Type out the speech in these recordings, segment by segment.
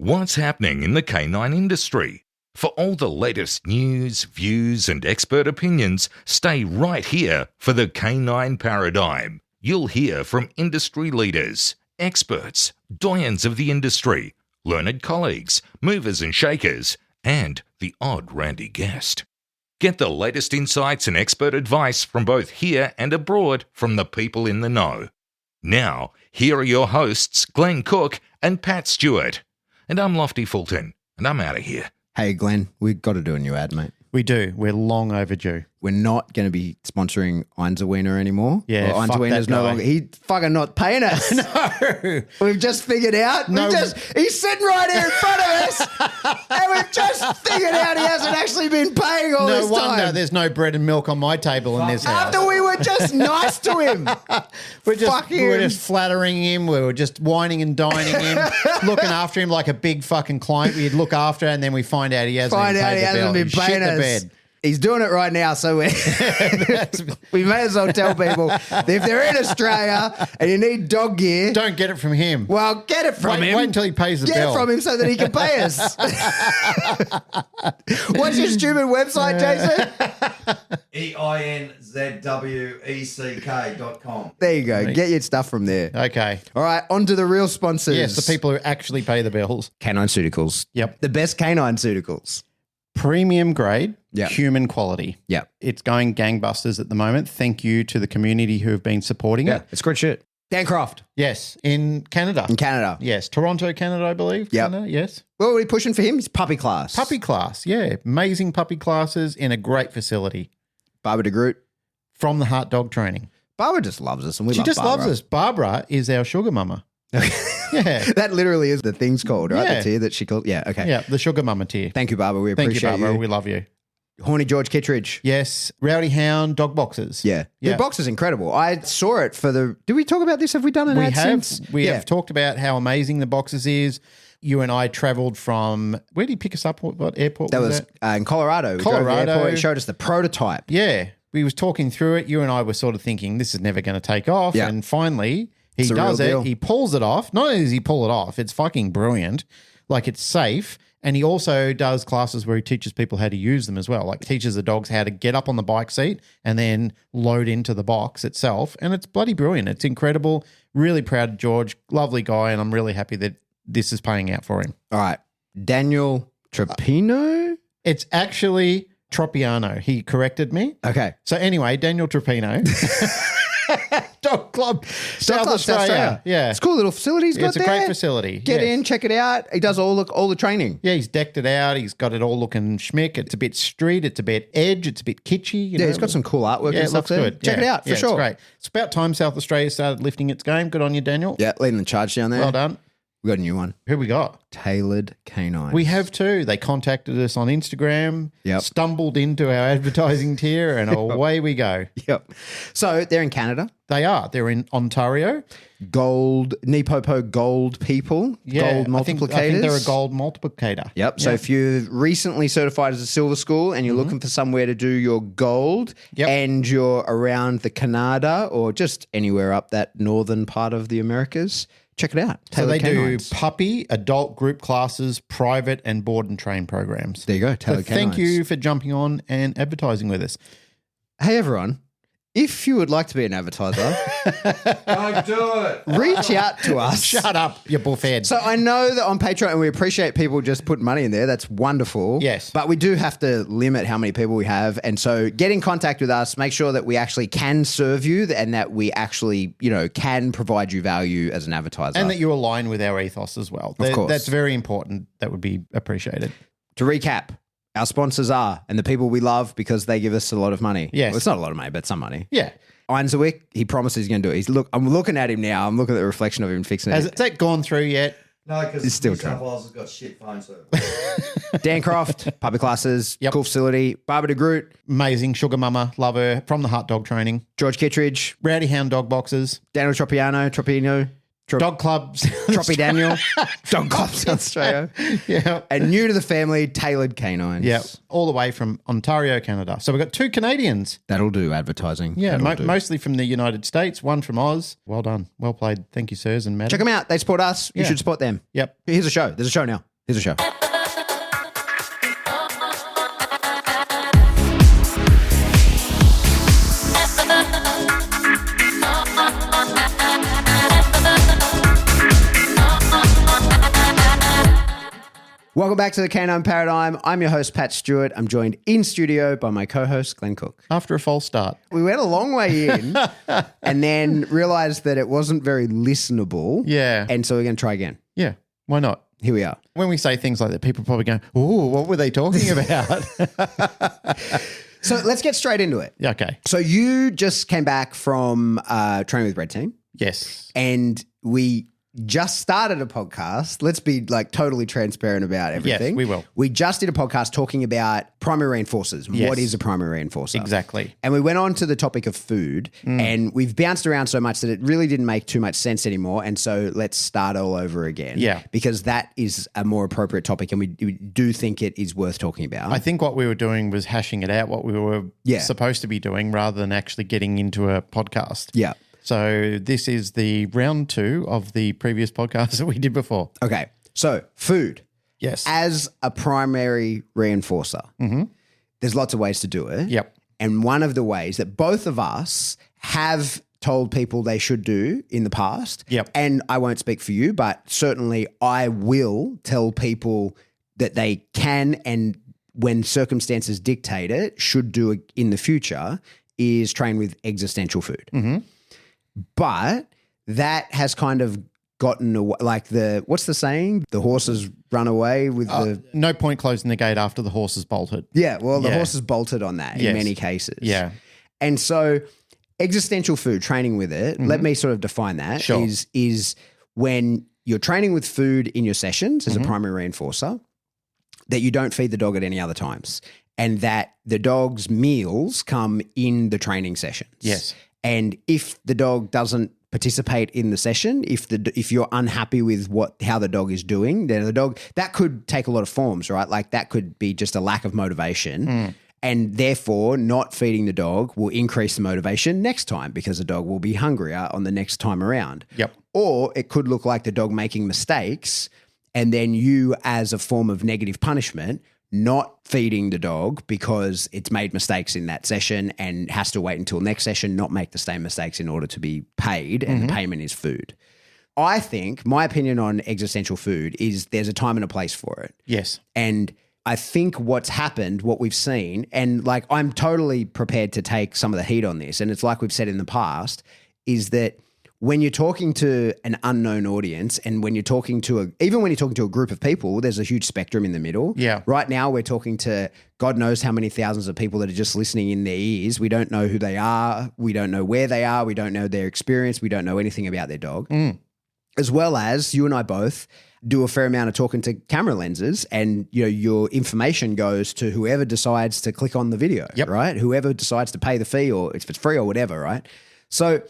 What's happening in the canine industry? For all the latest news, views, and expert opinions, stay right here for the Canine Paradigm. You'll hear from industry leaders, experts, doyens of the industry, learned colleagues, movers and shakers, and the odd randy guest. Get the latest insights and expert advice from both here and abroad from the people in the know. Now, here are your hosts, Glenn Cook and Pat Stewart. And I'm Lofty Fulton, and I'm out of here. Hey, Glenn, we've got to do a new ad, mate. We do. We're long overdue. We're not going to be sponsoring Einzelwiener anymore. Yeah, well, Einzelwiener's no longer. He's fucking not paying us. No. We've just figured out. No. He's sitting right here in front of us, and we've just figured out he hasn't actually been paying all this No time. wonder there's no bread and milk on my table in this house. After we were just nice to him. We were him. just flattering him. We were just whining and dining him, looking after him like a big fucking client we'd look after, and then we find out he hasn't been paying the bill. He's doing it right now, so we may as well tell people that if they're in Australia and you need dog gear, Don't get it from him. well, get it from him. Wait until he pays the Get bill. it from him so that he can pay us. What's your stupid website, Jason? einzwec.com. There you go. Get your stuff from there. Okay. All right, on to the real sponsors. Yes, the people who actually pay the bills. Canine Ceuticals. Yep. The best canine ceuticals. Premium grade, Yep. human quality. Yeah. It's going gangbusters at the moment. Thank you to the community who have been supporting it. It's good shit. Dan Croft Yes, in Canada. in Canada. Yes, Toronto, Canada, I believe. Yep. Canada, yes. What are we pushing for him? He's puppy class. Puppy class, yeah. Amazing puppy classes in a great facility. Barbara de Groot. From the Heart Dog Training. Barbara just loves us, and we She love just Barbara. loves us. Barbara is our sugar mama. Yeah. That literally is the thing's called, right? Yeah. The tier that she called. Yeah, okay. Yeah, the sugar mama tier. Thank you, Barbara. We Thank you, appreciate Barbara. you. We love you. Horny George Kittredge. Yes, Rowdy Hound dog boxes. Yeah. Yeah. The box is incredible. I saw it for the... Did we talk about this? Have we done an We ad have. since? We have talked about how amazing the boxes is. You and I travelled from... Where did you pick us up? What airport That was was that? in Colorado. We drove to the Colorado. airport. He showed us the prototype. Yeah. We was talking through it. You and I were sort of thinking, this is never going to take off. Yeah. And finally... He It's a does real deal. it. He pulls it off. Not only does he pull it off, it's fucking brilliant. Like, it's safe. And he also does classes where he teaches people how to use them as well. Like, teaches the dogs how to get up on the bike seat and then load into the box itself. And it's bloody brilliant. It's incredible. Really proud of George. Lovely guy. And I'm really happy that this is paying out for him. All right. Daniel Trapino? It's actually Tropiano. He corrected me. Okay. So anyway, Daniel Trapino. Dog Club, South Australia. Yeah. It's a cool little facility he's got It's a there. great facility. Get yes. in, check it out. He does all the training. Yeah, he's decked it out. He's got it all looking schmick. It's a bit street. It's a bit edge. It's a bit kitschy. Yeah, he's got some cool artwork Yeah, and it stuff looks there. good. Check Yeah. it out for Yeah, sure. It's great. It's about time South Australia started lifting its game. Good on you, Daniel. Yeah, leading the charge down there. Well done. We got a new one. Who we got? Tailored Canines. We have too. They contacted us on Instagram, Yep. stumbled into our advertising tier, and away we go. Yep. So they're in Canada. They are. They're in Ontario. Gold, Nipopo gold people. Yeah, Gold multiplicators. I think they're a gold multiplicator. Yep. So if you're recently certified as a silver school and you're looking for somewhere to do your gold Yep. and you're around the Canada or just anywhere up that northern part of the Americas, check it out. So they Tailored Canines. do puppy, adult group classes, private and board and train programs. There you go. So Tailored thank Canines. you for jumping on and advertising with us. Hey, everyone. If you would like to be an advertiser, Don't do it. reach out to us. Shut up, you bullfed. So I know that on Patreon, and we appreciate people just putting money in there. That's wonderful. Yes. But we do have to limit how many people we have. And so get in contact with us. Make sure that we actually can serve you and that we actually, can provide you value as an advertiser. And that you align with our ethos as well. Of course. That's very important. That would be appreciated. To recap, our sponsors are, and the people we love because they give us a lot of money. Yes. Well, it's not a lot of money, but some money. Yeah. Einzelwick, he promises he's going to do it. I'm looking at him now. I'm looking at the reflection of him fixing Has it. that gone through yet? No, because It's still New South trying. Wales has got shit phone service. Dan Croft, public classes, Yep. cool facility. Barbara de Groot, Amazing. Sugar mama. Love her. From the Heart Dog Training. George Kittredge, Rowdy Hound dog boxes. Daniel Tropino, Dog clubs. Troppy Daniel, Dog Club South Australia, Yeah. and new to the family, Tailored Canines. Yeah. All the way from Ontario, Canada. So we've got 2 Canadians. That'll do advertising. Yeah. That'll do. Mostly from the United States. One from Oz. Well done. Well played. Thank you, sirs and madam. Check them out. They support us. You Yeah. should support them. Yep. Here's a show. There's a show now. Here's the show. Welcome back to the Canine Paradigm. I'm your host, Pat Stewart. I'm joined in studio by my co-host, Glenn Cook. After a false start. We went a long way in and then realized that it wasn't very listenable. Yeah. And so we're going to try again. Yeah. Why not? Here we are. When we say things like that, people probably go, "Ooh, what were they talking about?" So let's get straight into it. Okay. So you just came back from training with Red Team. Yes. And we just started a podcast. Let's be like totally transparent about everything. Yes, we will. We just did a podcast talking about primary reinforcers. Yes. What is a primary reinforcer? Exactly. And we went on to the topic of food and we've bounced around so much that it really didn't make too much sense anymore. And so let's start all over again. Yeah. Because that is a more appropriate topic and we do think it is worth talking about. I think what we were doing was hashing it out, what we were Yeah. supposed to be doing, rather than actually getting into a podcast. Yeah. So this is the round 2 of the previous podcast that we did before. Okay. So food. Yes. As a primary reinforcer, there's lots of ways to do it. Yep. And one of the ways that both of us have told people they should do in the past, Yep. and I won't speak for you, but certainly I will tell people that they can and when circumstances dictate it, should do it in the future, is train with existential food. Mm-hmm. But that has kind of gotten away, like what's the saying? The horses run away with the... No point closing the gate after the horse is bolted. Yeah, well, the Yeah. horses bolted on that in Yes. many cases. Yeah. And so existential food, training with it, let me sort of define that, Sure. is when you're training with food in your sessions as a primary reinforcer, that you don't feed the dog at any other times and that the dog's meals come in the training sessions. Yes. And if the dog doesn't participate in the session, if you're unhappy with how the dog is doing, then the dog, that could take a lot of forms, right? Like that could be just a lack of motivation. And therefore, not feeding the dog will increase the motivation next time because the dog will be hungrier on the next time around. Yep. Or it could look like the dog making mistakes and then you, as a form of negative punishment, not feeding the dog because it's made mistakes in that session and has to wait until next session, not make the same mistakes in order to be paid, and the payment is food. I think my opinion on existential food is there's a time and a place for it. Yes. And I think what's happened, what we've seen, and like I'm totally prepared to take some of the heat on this, and it's like we've said in the past, is that when you're talking to an unknown audience and when you're talking to even when you're talking to a group of people, there's a huge spectrum in the middle. Yeah. Right now we're talking to God knows how many thousands of people that are just listening in their ears. We don't know who they are. We don't know where they are. We don't know their experience. We don't know anything about their dog. As well as you and I both do a fair amount of talking to camera lenses and your information goes to whoever decides to click on the video, right? Whoever decides to pay the fee or if it's free or whatever, right? So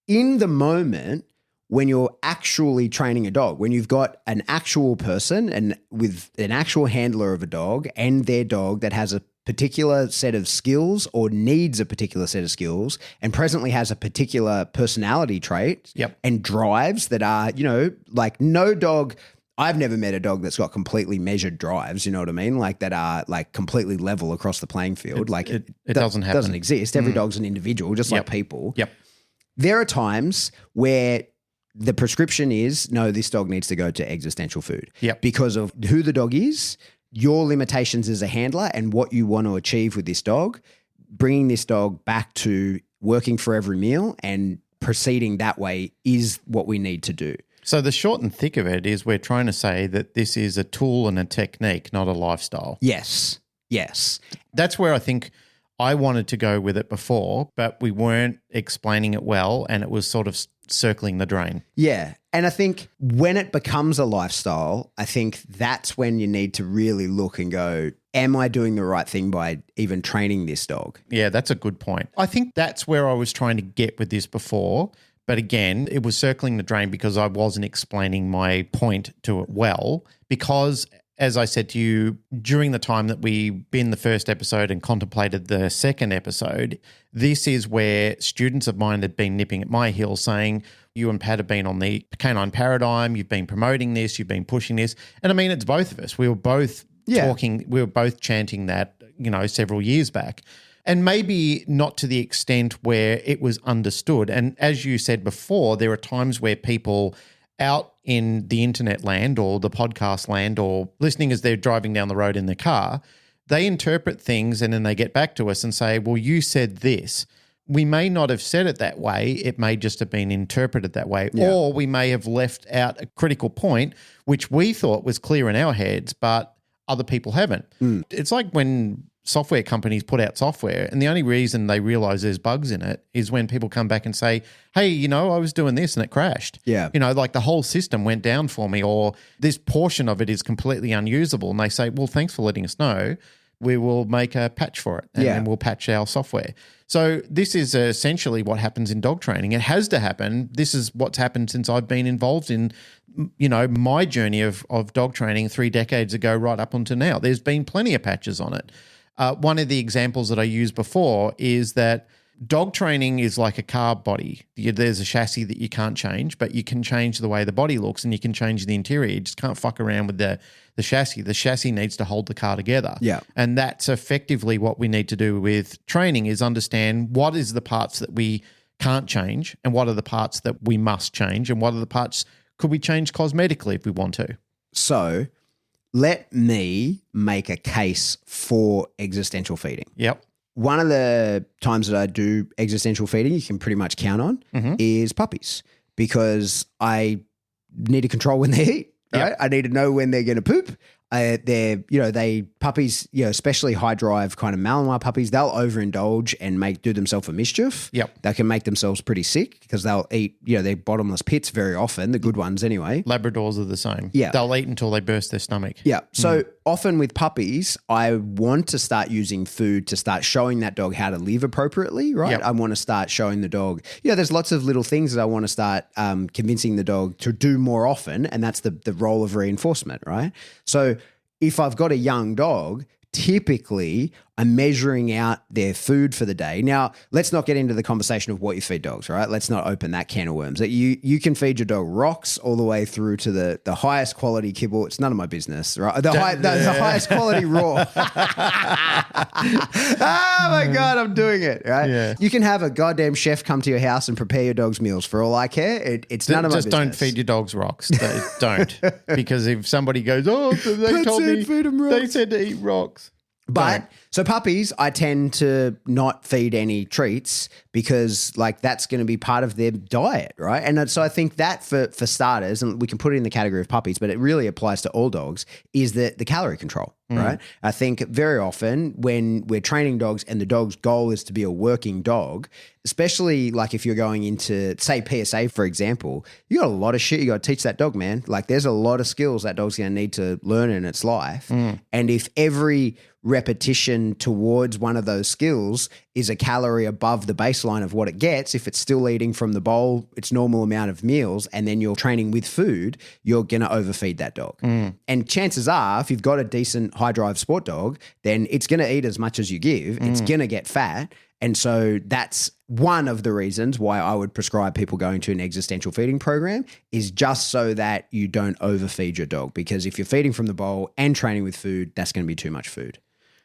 in the moment when you're actually training a dog, when you've got an actual person and with an actual handler of a dog and their dog that has a particular set of skills or needs a particular set of skills and presently has a particular personality trait and drives that are, like no dog, I've never met a dog that's got completely measured drives, you know what I mean? Like that are like completely level across the playing field. It doesn't happen. Doesn't exist. Every dog's an individual, just like people. Yep. There are times where the prescription is, no, this dog needs to go to existential food because of who the dog is, your limitations as a handler and what you want to achieve with this dog, bringing this dog back to working for every meal and proceeding that way is what we need to do. So the short and thick of it is we're trying to say that this is a tool and a technique, not a lifestyle. Yes. Yes. That's where I think I wanted to go with it before, but we weren't explaining it well and it was sort of circling the drain. Yeah. And I think when it becomes a lifestyle, I think that's when you need to really look and go, am I doing the right thing by even training this dog? Yeah, that's a good point. I think that's where I was trying to get with this before. But again, it was circling the drain because I wasn't explaining my point to it well. Because as I said to you, during the time that we binned the first episode and contemplated the second episode, this is where students of mine had been nipping at my heels saying, you and Pat have been on the canine paradigm, you've been promoting this, you've been pushing this. And I mean, it's both of us. We were both talking, we were both chanting that, several years back. And maybe not to the extent where it was understood. And as you said before, there are times where people out in the internet land or the podcast land or listening as they're driving down the road in their car, they interpret things and then they get back to us and say, well, you said this. We may not have said it that way. It may just have been interpreted that way. Yeah. Or we may have left out a critical point, which we thought was clear in our heads, but other people haven't. It's like when software companies put out software and the only reason they realize there's bugs in it is when people come back and say, hey, I was doing this and it crashed. Yeah. Like the whole system went down for me, or this portion of it is completely unusable. And they say, well, thanks for letting us know. We will make a patch for it and then we'll patch our software. So this is essentially what happens in dog training. It has to happen. This is what's happened since I've been involved in, my journey of dog training 3 decades ago right up until now. There's been plenty of patches on it. One of the examples that I used before is that dog training is like a car body. There's a chassis that you can't change, but you can change the way the body looks and you can change the interior. You just can't fuck around with the chassis. The chassis needs to hold the car together. Yeah. And that's effectively what we need to do with training, is understand what is the parts that we can't change and what are the parts that we must change and what are the parts could we change cosmetically if we want to. So let me make a case for existential feeding. Yep. One of the times that I do existential feeding, you can pretty much count on, is puppies, because I need to control when they eat, right? Yep. I need to know when they're going to poop. Puppies, especially high drive kind of Malinois puppies, they'll overindulge and do themselves a mischief. Yep. They can make themselves pretty sick because they'll eat, their bottomless pits very often, the good ones anyway. Labradors are the same. Yeah. They'll eat until they burst their stomach. Yeah. So often with puppies, I want to start using food to start showing that dog how to live appropriately, right? Yep. I want to start showing the dog, there's lots of little things that I want to start convincing the dog to do more often, and that's the role of reinforcement, right? So if I've got a young dog, typically I'm measuring out their food for the day. Now, let's not get into the conversation of what you feed dogs, right? Let's not open that can of worms. You can feed your dog rocks all the way through to the highest quality kibble. It's none of my business, right? The highest quality raw. Oh my God, I'm doing it, right? Yeah. You can have a goddamn chef come to your house and prepare your dog's meals for all I care. It's none of my business. Just don't feed your dogs rocks. Don't. Because if somebody goes, they told me feed 'em rocks. they said to eat rocks. But so puppies, I tend to not feed any treats because that's going to be part of their diet, right? And so I think that for starters, and we can put it in the category of puppies, but it really applies to all dogs, is the calorie control, right? I think very often when we're training dogs and the dog's goal is to be a working dog, especially if you're going into, say, PSA, for example, you got a lot of shit you got to teach that dog, man. There's a lot of skills that dog's going to need to learn in its life. And if every repetition towards one of those skills is a calorie above the baseline of what it gets, if it's still eating from the bowl, its normal amount of meals, and then you're training with food, you're going to overfeed that dog. And chances are, if you've got a decent high drive sport dog, then it's going to eat as much as you give. It's going to get fat. And so that's one of the reasons why I would prescribe people going to an existential feeding program, is just so that you don't overfeed your dog. Because if you're feeding from the bowl and training with food, that's going to be too much food.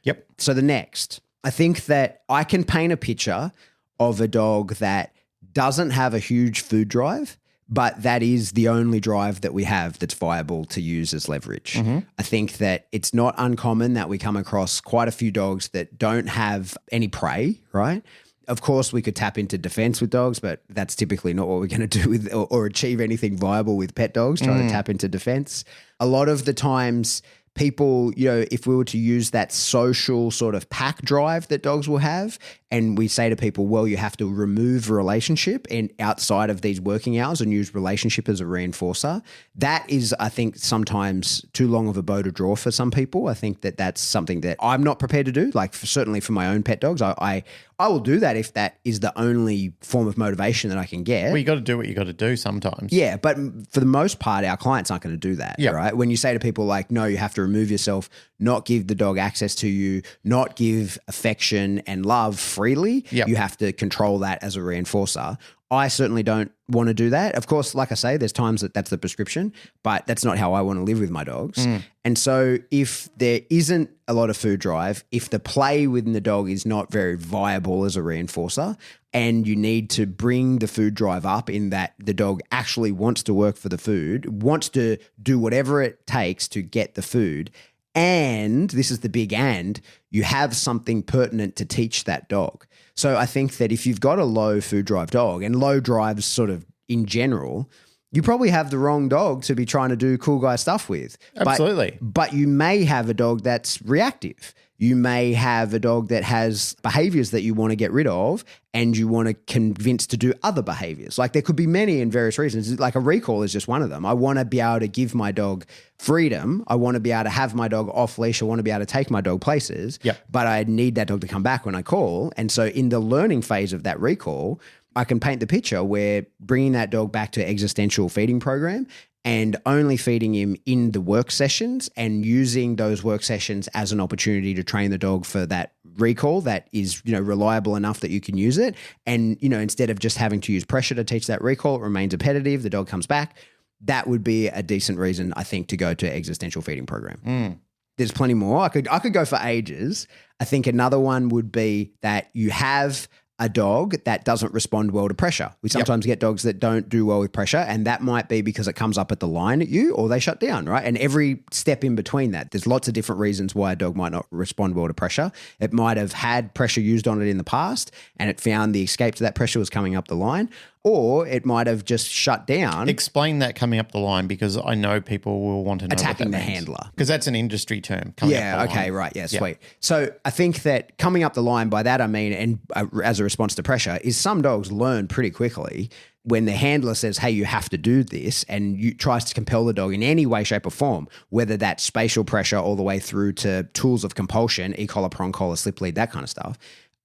Yep. So the next, I think that I can paint a picture of a dog that doesn't have a huge food drive, but that is the only drive that we have that's viable to use as leverage. I think that it's not uncommon that we come across quite a few dogs that don't have any prey, right? Of course, we could tap into defense with dogs, but that's typically not what we're going to do with or achieve anything viable with pet dogs, trying to tap into defense. A lot of the times, people, if we were to use that social sort of pack drive that dogs will have, and we say to people, well, you have to remove relationship and outside of these working hours and use relationship as a reinforcer, that is, I think, sometimes too long of a bow to draw for some people. I think that that's something that I'm not prepared to do. Certainly for my own pet dogs, I I will do that if that is the only form of motivation that I can get. Well, you got to do what you got to do sometimes. Yeah, but for the most part, our clients aren't going to do that, Yeah. right? When you say to people like, no, you have to remove yourself, not give the dog access to you, not give affection and love freely, Yep. you have to control that as a reinforcer. I certainly don't want to do that. Of course, like I say, there's times that that's the prescription, but that's not how I want to live with my dogs. And so if there isn't a lot of food drive, if the play within the dog is not very viable as a reinforcer, and you need to bring the food drive up in that the dog actually wants to work for the food, wants to do whatever it takes to get the food, and this is the big and, you have something pertinent to teach that dog. So I think that if you've got a low food drive dog, and low drives sort of in general, you probably have the wrong dog to be trying to do cool guy stuff with. Absolutely. But you may have a dog that's reactive. You may have a dog that has behaviors that you want to get rid of and you want to convince to do other behaviors. Like there could be many and various reasons. Like a recall is just one of them. I want to be able to give my dog freedom. I want to be able to have my dog off leash. I want to be able to take my dog places. Yep. But I need that dog to come back when I call. And so in the learning phase of that recall, I can paint the picture where bringing that dog back to existential feeding program and only feeding him in the work sessions and using those work sessions as an opportunity to train the dog for that recall that is, reliable enough that you can use it. And, instead of just having to use pressure to teach that recall, it remains repetitive, the dog comes back. That would be a decent reason, I think, to go to existential feeding program. There's plenty more. I could go for ages. I think another one would be that you have a dog that doesn't respond well to pressure. We sometimes get dogs that don't do well with pressure, and that might be because it comes up at the line at you or they shut down, right? And every step in between that, there's lots of different reasons why a dog might not respond well to pressure. It might have had pressure used on it in the past and it found the escape to that pressure was coming up the line, or it might have just shut down. Explain that coming up the line, because I know people will want to know Attacking what that the means. handler. Because that's an industry term. Coming up the Okay, line. right. Yeah, sweet. So I think that coming up the line, by that I mean, and as a response to pressure, is some dogs learn pretty quickly when the handler says, hey, you have to do this, and you tries to compel the dog in any way, shape or form, whether that's spatial pressure all the way through to tools of compulsion, e-collar, prong collar, slip lead, that kind of stuff.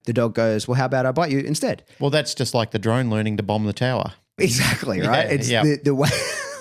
The dog goes, well, how about I bite you instead? Well, that's just like the drone learning to bomb the tower. Exactly, right? Yeah, It's yeah. the way...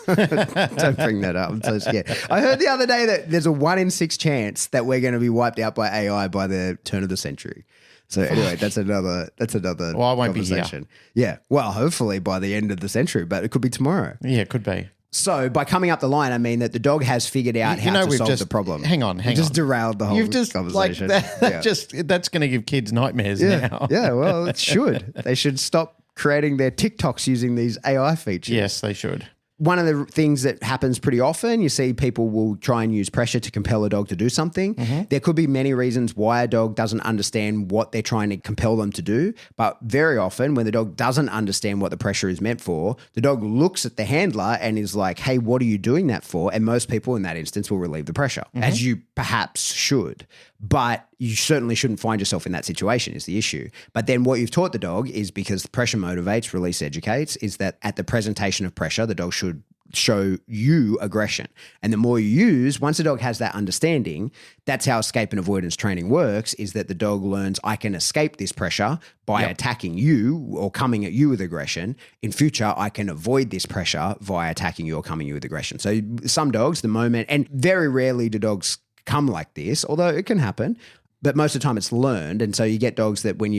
Don't bring that up. I'm so scared. I heard the other day that there's a 1 in 6 chance that we're going to be wiped out by AI by the turn of the century. So anyway, that's another Well, I won't be here. conversation. Yeah. Well, hopefully by the end of the century, but it could be tomorrow. Yeah, it could be. So by coming up the line, I mean that the dog has figured out how to we've solve just the problem. Hang on. We just derailed the whole You've just conversation. Like that, that's going to give kids nightmares now. Yeah, well, it should. They should stop creating their TikToks using these AI features. Yes, they should. One of the things that happens pretty often, you see people will try and use pressure to compel a dog to do something. There could be many reasons why a dog doesn't understand what they're trying to compel them to do. But very often when the dog doesn't understand what the pressure is meant for, the dog looks at the handler and is like, hey, what are you doing that for? And most people in that instance will relieve the pressure, as you perhaps should. But you certainly shouldn't find yourself in that situation is the issue. But then what you've taught the dog is, because pressure motivates, release educates, is that at the presentation of pressure, the dog should show you aggression. And the more you use, once the dog has that understanding, that's how escape and avoidance training works, is that the dog learns, I can escape this pressure by attacking you or coming at you with aggression. In future, I can avoid this pressure via attacking you or coming at you with aggression. So some dogs, the moment, and very rarely do dogs come like this, although it can happen, but most of the time it's learned. And so you get dogs that when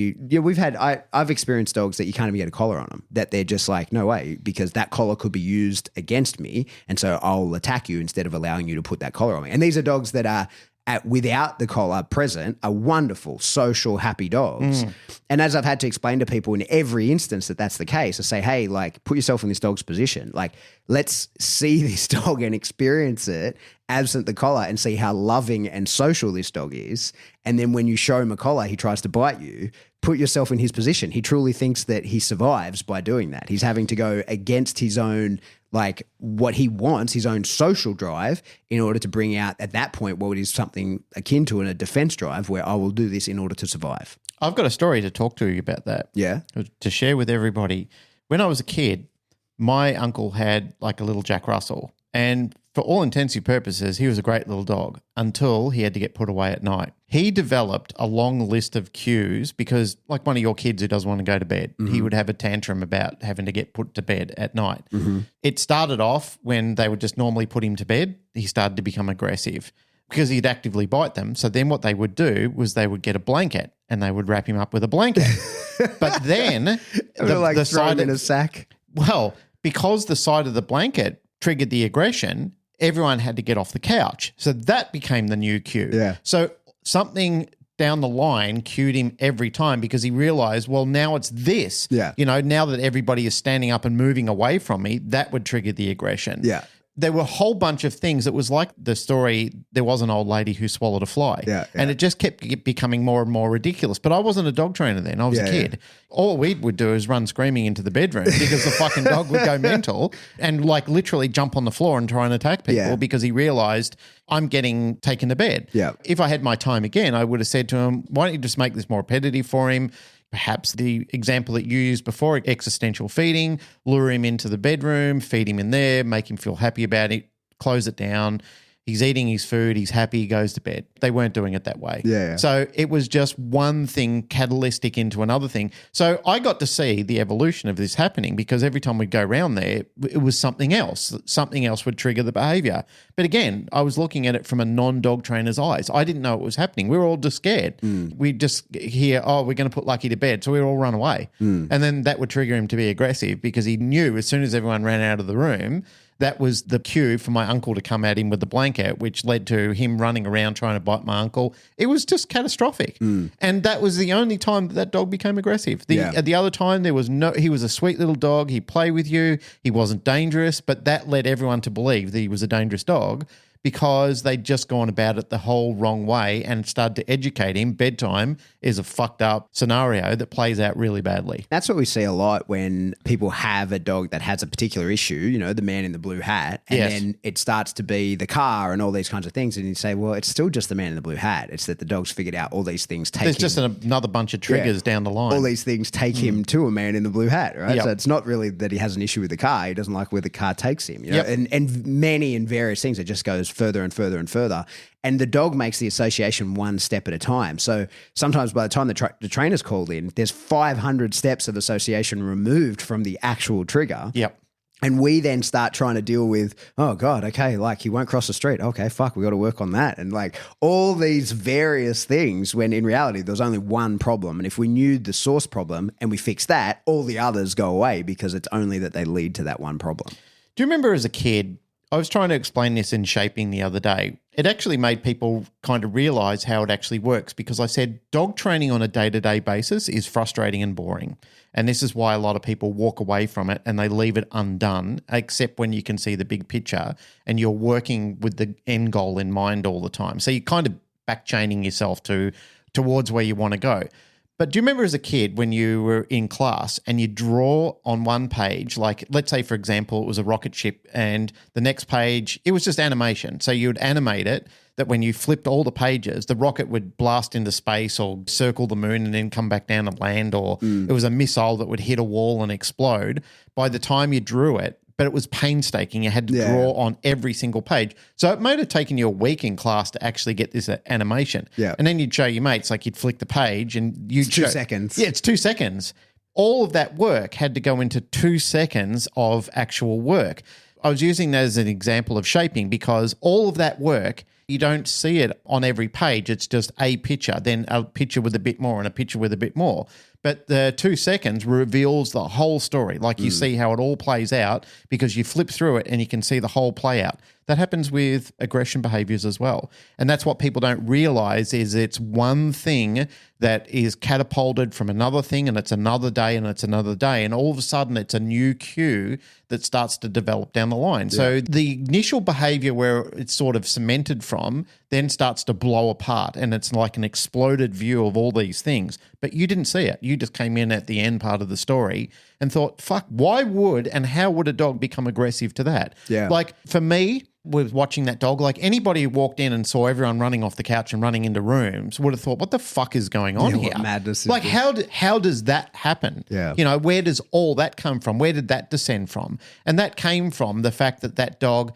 I've experienced dogs that you can't even get a collar on them, that they're just like, no way, because that collar could be used against me. And so I'll attack you instead of allowing you to put that collar on me. And these are dogs that are without the collar present, are wonderful, social, happy dogs. And as I've had to explain to people in every instance that that's the case, I say, hey, like, put yourself in this dog's position. Like, let's see this dog and experience it absent the collar and see how loving and social this dog is. And then when you show him a collar, he tries to bite you. Put yourself in his position. He truly thinks that he survives by doing that. He's having to go against his own, like, what he wants, his own social drive, in order to bring out at that point what is something akin to a defense drive, where I will do this in order to survive. I've got a story to talk to you about that. Yeah. To share with everybody. When I was a kid, my uncle had like a little Jack Russell, and for all intensive purposes, he was a great little dog until he had to get put away at night. He developed a long list of cues because, like one of your kids who doesn't want to go to bed, he would have a tantrum about having to get put to bed at night. It started off when they would just normally put him to bed. He started to become aggressive because he'd actively bite them. So then what they would do was they would get a blanket and they would wrap him up with a blanket. But then the side in a sack. Well, because the side of the blanket triggered the aggression, everyone had to get off the couch. So that became the new cue. Yeah. So something down the line cued him every time because he realized, well, now it's this. Yeah. Now that everybody is standing up and moving away from me, that would trigger the aggression. Yeah. There were a whole bunch of things. It was like the story, there was an old lady who swallowed a fly. Yeah. And it just kept becoming more and more ridiculous. But I wasn't a dog trainer then. I was a kid. All we would do is run screaming into the bedroom because the fucking dog would go mental and like literally jump on the floor and try and attack people because he realized I'm getting taken to bed. Yeah. If I had my time again, I would have said to him, why don't you just make this more repetitive for him? Perhaps the example that you used before, existential feeding, lure him into the bedroom, feed him in there, make him feel happy about it, close it down. He's eating his food, he's happy, he goes to bed. They weren't doing it that way. Yeah. So it was just one thing catalytic into another thing. So I got to see the evolution of this happening because every time we'd go around there, it was something else. Something else would trigger the behavior. But again, I was looking at it from a non-dog trainer's eyes. I didn't know it was happening. We were all just scared. We just hear, oh, we're going to put Lucky to bed. So we all run away. And then that would trigger him to be aggressive because he knew as soon as everyone ran out of the room, that was the cue for my uncle to come at him with the blanket, which led to him running around trying to bite my uncle. It was just catastrophic. And that was the only time that dog became aggressive. At the other time, he was a sweet little dog. He'd play with you. He wasn't dangerous, but that led everyone to believe that he was a dangerous dog because they'd just gone about it the whole wrong way and started to educate him. Bedtime is a fucked up scenario that plays out really badly. That's what we see a lot when people have a dog that has a particular issue, the man in the blue hat, and then it starts to be the car and all these kinds of things. And you say, well, it's still just the man in the blue hat. It's that the dog's figured out all these things take There's just another bunch of triggers down the line. All these things take him to a man in the blue hat, right? Yep. So it's not really that he has an issue with the car. He doesn't like where the car takes him, and many and various things. It just goes further and further and further. And the dog makes the association one step at a time. So sometimes by the time the trainer's called in, there's 500 steps of association removed from the actual trigger. Yep. And we then start trying to deal with, oh God, okay, like he won't cross the street. Okay, fuck, we got to work on that. And like all these various things when in reality there was only one problem. And if we knew the source problem and we fix that, all the others go away because it's only that they lead to that one problem. Do you remember as a kid, I was trying to explain this in shaping the other day. It actually made people kind of realize how it actually works because I said dog training on a day-to-day basis is frustrating and boring. And this is why a lot of people walk away from it and they leave it undone, except when you can see the big picture and you're working with the end goal in mind all the time. So you're kind of back-chaining yourself towards where you want to go. But do you remember as a kid when you were in class and you draw on one page, like let's say, for example, it was a rocket ship and the next page, it was just animation. So you would animate it that when you flipped all the pages, the rocket would blast into space or circle the moon and then come back down and land, or it was a missile that would hit a wall and explode. By the time you drew it, but it was painstaking. You had to draw on every single page. So it might have taken you a week in class to actually get this animation. Yeah. And then you'd show your mates, like you'd flick the page and you'd It's 2 seconds. Yeah, it's 2 seconds. All of that work had to go into 2 seconds of actual work. I was using that as an example of shaping because all of that work, you don't see it on every page. It's just a picture, then a picture with a bit more and a picture with a bit more. But the 2 seconds reveals the whole story. Like you see how it all plays out because you flip through it and you can see the whole play out. That happens with aggression behaviors as well. And that's what people don't realize is it's one thing that is catapulted from another thing and it's another day and it's another day. And all of a sudden it's a new cue that starts to develop down the line. Yeah. So the initial behavior where it's sort of cemented from then starts to blow apart and it's like an exploded view of all these things. But you didn't see it. You just came in at the end part of the story and thought, fuck, why would and how would a dog become aggressive to that? Yeah. Like for me, with watching that dog, like anybody who walked in and saw everyone running off the couch and running into rooms would have thought, what the fuck is going on here? What madness is like this? how does that happen? Yeah. You know, where does all that come from? Where did that descend from? And that came from the fact that that dog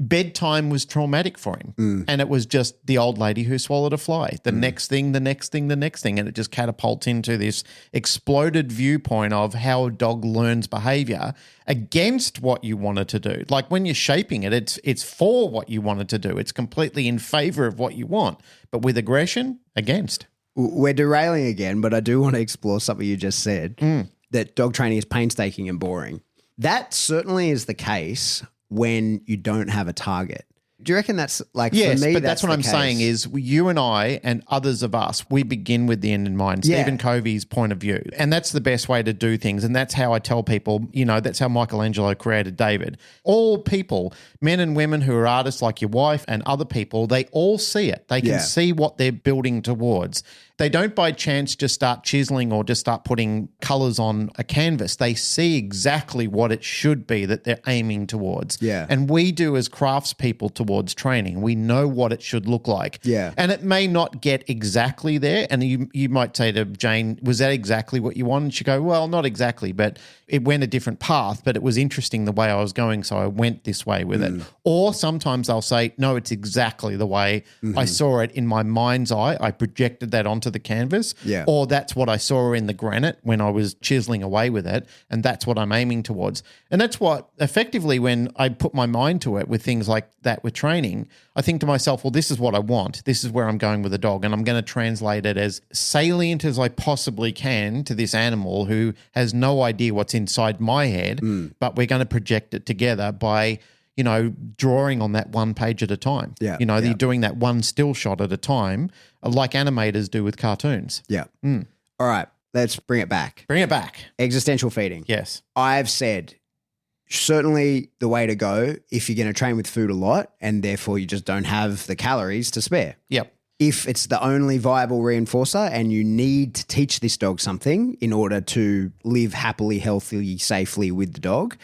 bedtime was traumatic for him. And it was just the old lady who swallowed a fly. The next thing, the next thing, the next thing. And it just catapults into this exploded viewpoint of how a dog learns behavior against what you wanted to do. Like when you're shaping it, it's for what you wanted to do. It's completely in favor of what you want. But with aggression, against. We're derailing again, but I do want to explore something you just said, that dog training is painstaking and boring. That certainly is the case when you don't have a target. Do you reckon that's like, yes, for me, but that's what I'm saying is you and I and others of us, we begin with the end in mind, Yeah. Stephen Covey's point of view. And that's the best way to do things. And that's how I tell people, that's how Michelangelo created David. All people, men and women who are artists like your wife and other people, they all see it. They can see what they're building towards. They don't by chance just start chiseling or just start putting colors on a canvas. They see exactly what it should be that they're aiming towards. Yeah. And we do as craftspeople towards training. We know what it should look like. Yeah. And it may not get exactly there. And you might say to Jane, was that exactly what you wanted? She'd go, well, not exactly, but it went a different path, but it was interesting the way I was going, so I went this way with it. Or sometimes I'll say, no, it's exactly the way I saw it in my mind's eye. I projected that onto the canvas. Yeah. Or that's what I saw in the granite when I was chiseling away with it, and that's what I'm aiming towards. And that's what, effectively, when I put my mind to it with things like that with training, I think to myself, well, this is what I want. This is where I'm going with the dog, and I'm going to translate it as salient as I possibly can to this animal who has no idea what's inside my head, but we're going to project it together by drawing on that one page at a time. Yeah. You're doing that one still shot at a time, like animators do with cartoons. Yeah. All right, let's bring it back. Bring it back. Existential feeding. Yes. I've said certainly the way to go if you're going to train with food a lot and therefore you just don't have the calories to spare. Yep. If it's the only viable reinforcer and you need to teach this dog something in order to live happily, healthily, safely with the dog,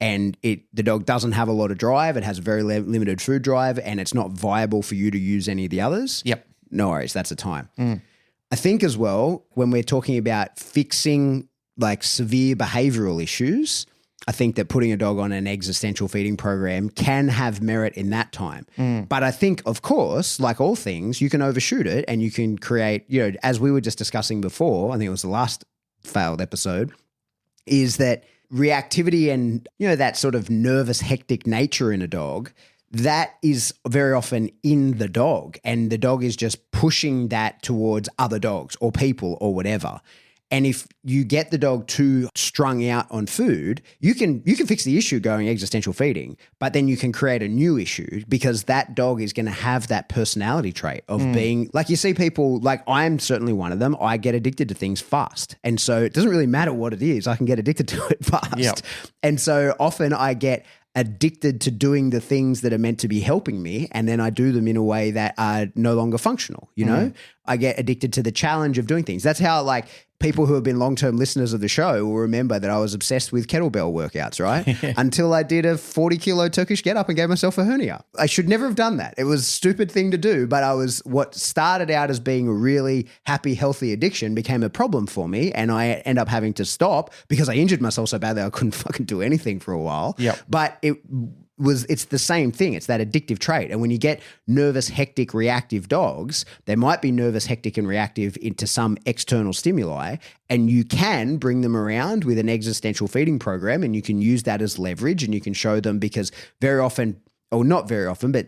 and the dog doesn't have a lot of drive, it has a very limited food drive, and it's not viable for you to use any of the others, Yep. no worries, that's a time. I think as well, when we're talking about fixing like severe behavioral issues, I think that putting a dog on an existential feeding program can have merit in that time. But I think, of course, like all things, you can overshoot it and you can create, as we were just discussing before, I think it was the last failed episode, is that reactivity and, that sort of nervous, hectic nature in a dog, that is very often in the dog, and the dog is just pushing that towards other dogs or people or whatever. And if you get the dog too strung out on food, you can fix the issue going existential feeding, but then you can create a new issue because that dog is going to have that personality trait of being, like you see people, like I'm certainly one of them, I get addicted to things fast. And so it doesn't really matter what it is, I can get addicted to it fast. Yep. And so often I get addicted to doing the things that are meant to be helping me, and then I do them in a way that are no longer functional, I get addicted to the challenge of doing things. That's how, like, people who have been long-term listeners of the show will remember that I was obsessed with kettlebell workouts, right? Until I did a 40-kilo Turkish get-up and gave myself a hernia. I should never have done that. It was a stupid thing to do, but what started out as being a really happy, healthy addiction became a problem for me, and I end up having to stop because I injured myself so badly I couldn't fucking do anything for a while. Yep. But it's the same thing. It's that addictive trait. And when you get nervous, hectic, reactive dogs, they might be nervous, hectic, and reactive into some external stimuli, and you can bring them around with an existential feeding program, and you can use that as leverage, and you can show them, because very often, or not very often, but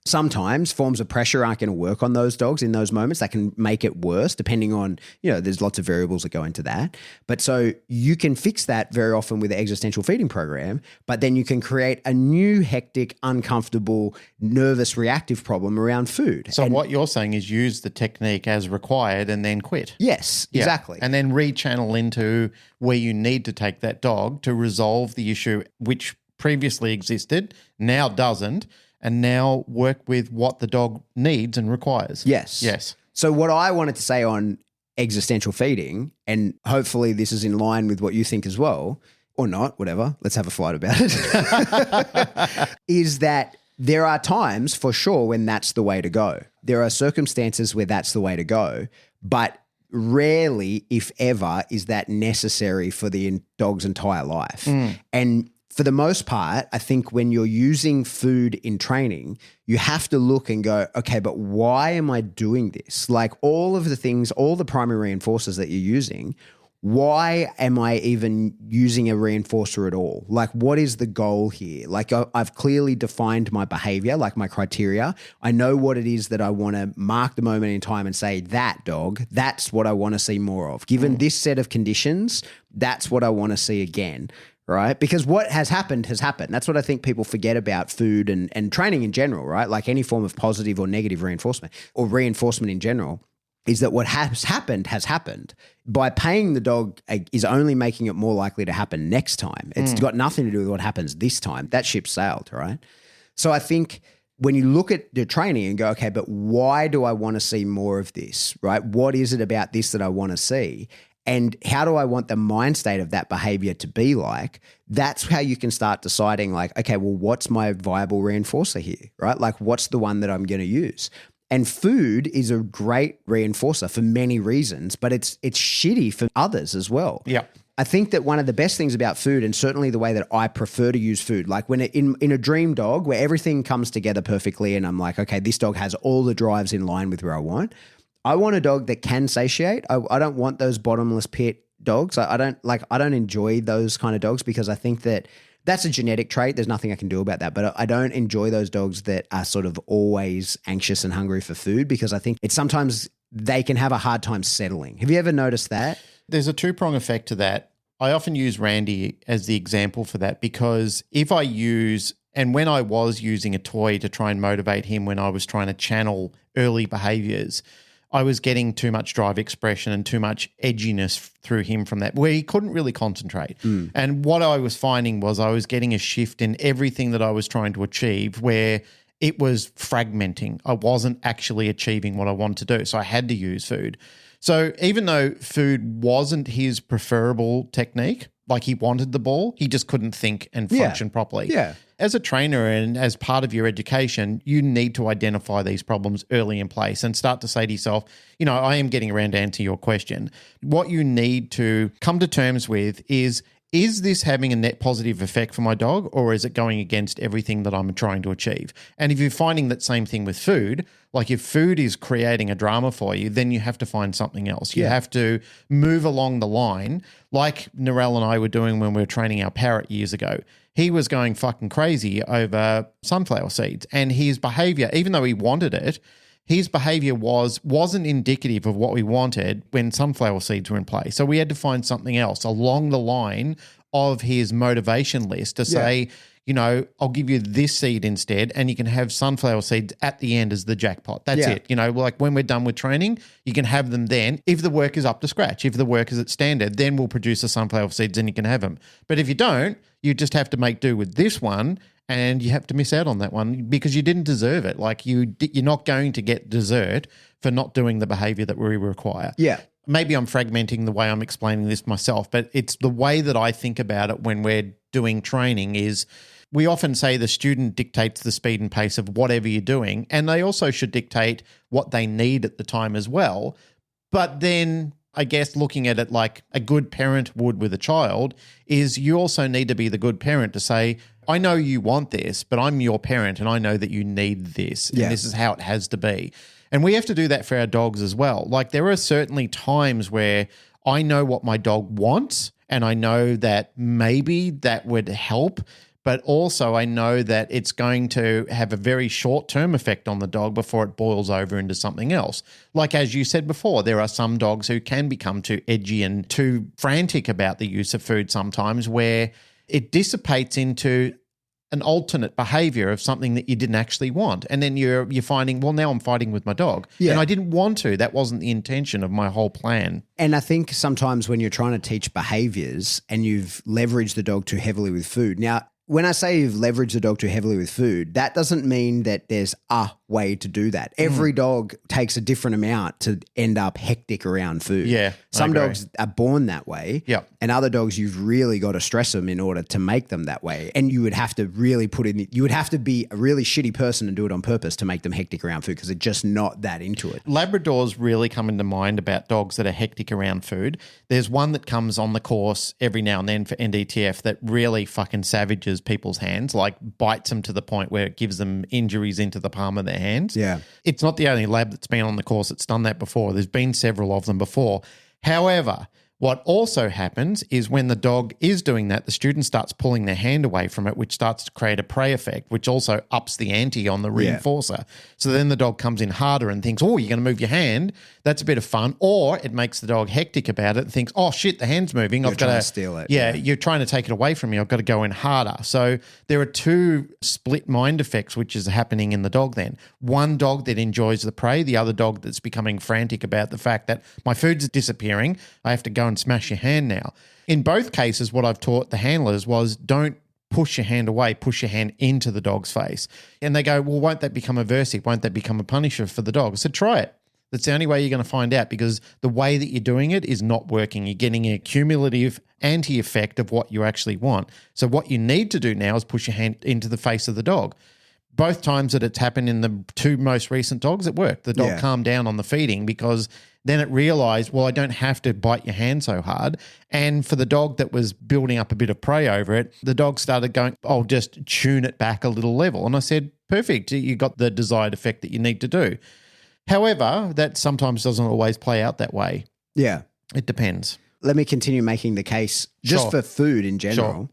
sometimes forms of pressure aren't going to work on those dogs in those moments. That can make it worse depending on, there's lots of variables that go into that. But so you can fix that very often with the existential feeding program, but then you can create a new hectic, uncomfortable, nervous, reactive problem around food. So what you're saying is use the technique as required and then quit. Yes, Yeah. exactly. And then rechannel into where you need to take that dog to resolve the issue which previously existed, now doesn't, and now work with what the dog needs and requires. Yes. Yes. So what I wanted to say on existential feeding, and hopefully this is in line with what you think as well, or not, whatever, let's have a fight about it, is that there are times for sure when that's the way to go. There are circumstances where that's the way to go, but rarely, if ever, is that necessary for the dog's entire life. And for the most part, I think when you're using food in training, you have to look and go, okay, but why am I doing this? Like all of the things, all the primary reinforcers that you're using, why am I even using a reinforcer at all? Like, what is the goal here? Like, I've clearly defined my behavior, like my criteria. I know what it is that I want to mark the moment in time and say, that dog, that's what I want to see more of. Given this set of conditions, that's what I want to see again, right? Because what has happened has happened. That's what I think people forget about food and training in general, right? Like any form of positive or negative reinforcement or reinforcement in general, is that what has happened. By paying the dog is only making it more likely to happen next time. It's got nothing to do with what happens this time. That ship sailed, right? So I think when you look at the training and go, okay, but why do I want to see more of this, right? What is it about this that I want to see? And how do I want the mind state of that behavior to be like? That's how you can start deciding like, okay, well, what's my viable reinforcer here, right? Like what's the one that I'm going to use? And food is a great reinforcer for many reasons, but it's shitty for others as well. Yeah. I think that one of the best things about food, and certainly the way that I prefer to use food, like when in a dream dog where everything comes together perfectly and I'm like, okay, this dog has all the drives in line with where I want a dog that can satiate. I don't want those bottomless pit dogs. I don't enjoy those kind of dogs because I think that that's a genetic trait. There's nothing I can do about that. But I don't enjoy those dogs that are sort of always anxious and hungry for food because I think it's sometimes they can have a hard time settling. Have you ever noticed that? There's a two-prong effect to that. I often use Randy as the example for that because if I use, and when I was using a toy to try and motivate him when I was trying to channel early behaviors, I was getting too much drive expression and too much edginess through him from that, where he couldn't really concentrate. And what I was finding was I was getting a shift in everything that I was trying to achieve where it was fragmenting. I wasn't actually achieving what I wanted to do. So I had to use food. So even though food wasn't his preferable technique, like he wanted the ball, he just couldn't think and function properly. Yeah. As a trainer and as part of your education, you need to identify these problems early in place and start to say to yourself, I am getting around to answer your question. What you need to come to terms with is this having a net positive effect for my dog or is it going against everything that I'm trying to achieve? And if you're finding that same thing with food, like if food is creating a drama for you, then you have to find something else. You have to move along the line like Narelle and I were doing when we were training our parrot years ago. He was going fucking crazy over sunflower seeds and his behavior, even though he wanted it, his behavior wasn't indicative of what we wanted when sunflower seeds were in play. So we had to find something else along the line of his motivation list to say, I'll give you this seed instead and you can have sunflower seeds at the end as the jackpot. That's it. Like when we're done with training, you can have them then. If the work is up to scratch, if the work is at standard, then we'll produce the sunflower seeds and you can have them. But if you don't, you just have to make do with this one and you have to miss out on that one because you didn't deserve it. Like you're not going to get dessert for not doing the behavior that we require. Yeah. Maybe I'm fragmenting the way I'm explaining this myself, but it's the way that I think about it when we're doing training is we often say the student dictates the speed and pace of whatever you're doing, and they also should dictate what they need at the time as well. But then I guess looking at it like a good parent would with a child is you also need to be the good parent to say, I know you want this, but I'm your parent and I know that you need this and this is how it has to be. And we have to do that for our dogs as well. Like there are certainly times where I know what my dog wants and I know that maybe that would help, but also I know that it's going to have a very short-term effect on the dog before it boils over into something else. Like as you said before, there are some dogs who can become too edgy and too frantic about the use of food sometimes where it dissipates into an alternate behavior of something that you didn't actually want. And then you're finding, well, now I'm fighting with my dog. Yeah. And I didn't want to. That wasn't the intention of my whole plan. And I think sometimes when you're trying to teach behaviors and you've leveraged the dog too heavily with food. Now, when I say you've leveraged the dog too heavily with food, that doesn't mean that there's a way to do that. Every dog takes a different amount to end up hectic around food. Yeah, Some I agree. dogs are born that way. Yep. And other dogs, you've really got to stress them in order to make them that way. And you would have to really you would have to be a really shitty person and do it on purpose to make them hectic around food because they're just not that into it. Labradors really come into mind about dogs that are hectic around food. There's one that comes on the course every now and then for NDTF that really fucking savages people's hands, like bites them to the point where it gives them injuries into the palm of their hands. Yeah. It's not the only lab that's been on the course that's done that before. There's been several of them before. However, what also happens is when the dog is doing that, the student starts pulling their hand away from it, which starts to create a prey effect, which also ups the ante on the reinforcer. So then the dog comes in harder and thinks, oh, you're going to move your hand. That's a bit of fun. Or it makes the dog hectic about it and thinks, oh, shit, the hand's moving. I've got trying to steal it. Yeah, you're trying to take it away from me. I've got to go in harder. So there are two split mind effects which is happening in the dog then. One dog that enjoys the prey, the other dog that's becoming frantic about the fact that my food's disappearing. I have to go and smash your hand now. In both cases, what I've taught the handlers was don't push your hand away, push your hand into the dog's face. And they go, well, won't that become aversive? Won't that become a punisher for the dog? I said, try it. That's the only way you're going to find out because the way that you're doing it is not working. You're getting a cumulative anti-effect of what you actually want. So what you need to do now is push your hand into the face of the dog. Both times that it's happened in the two most recent dogs, it worked. The dog calmed down on the feeding because then it realized, well, I don't have to bite your hand so hard. And for the dog that was building up a bit of prey over it, the dog started going, I'll just tune it back a little level. And I said, perfect. You got the desired effect that you need to do. However, that sometimes doesn't always play out that way. Yeah. It depends. Let me continue making the case just Sure. for food in general. Sure.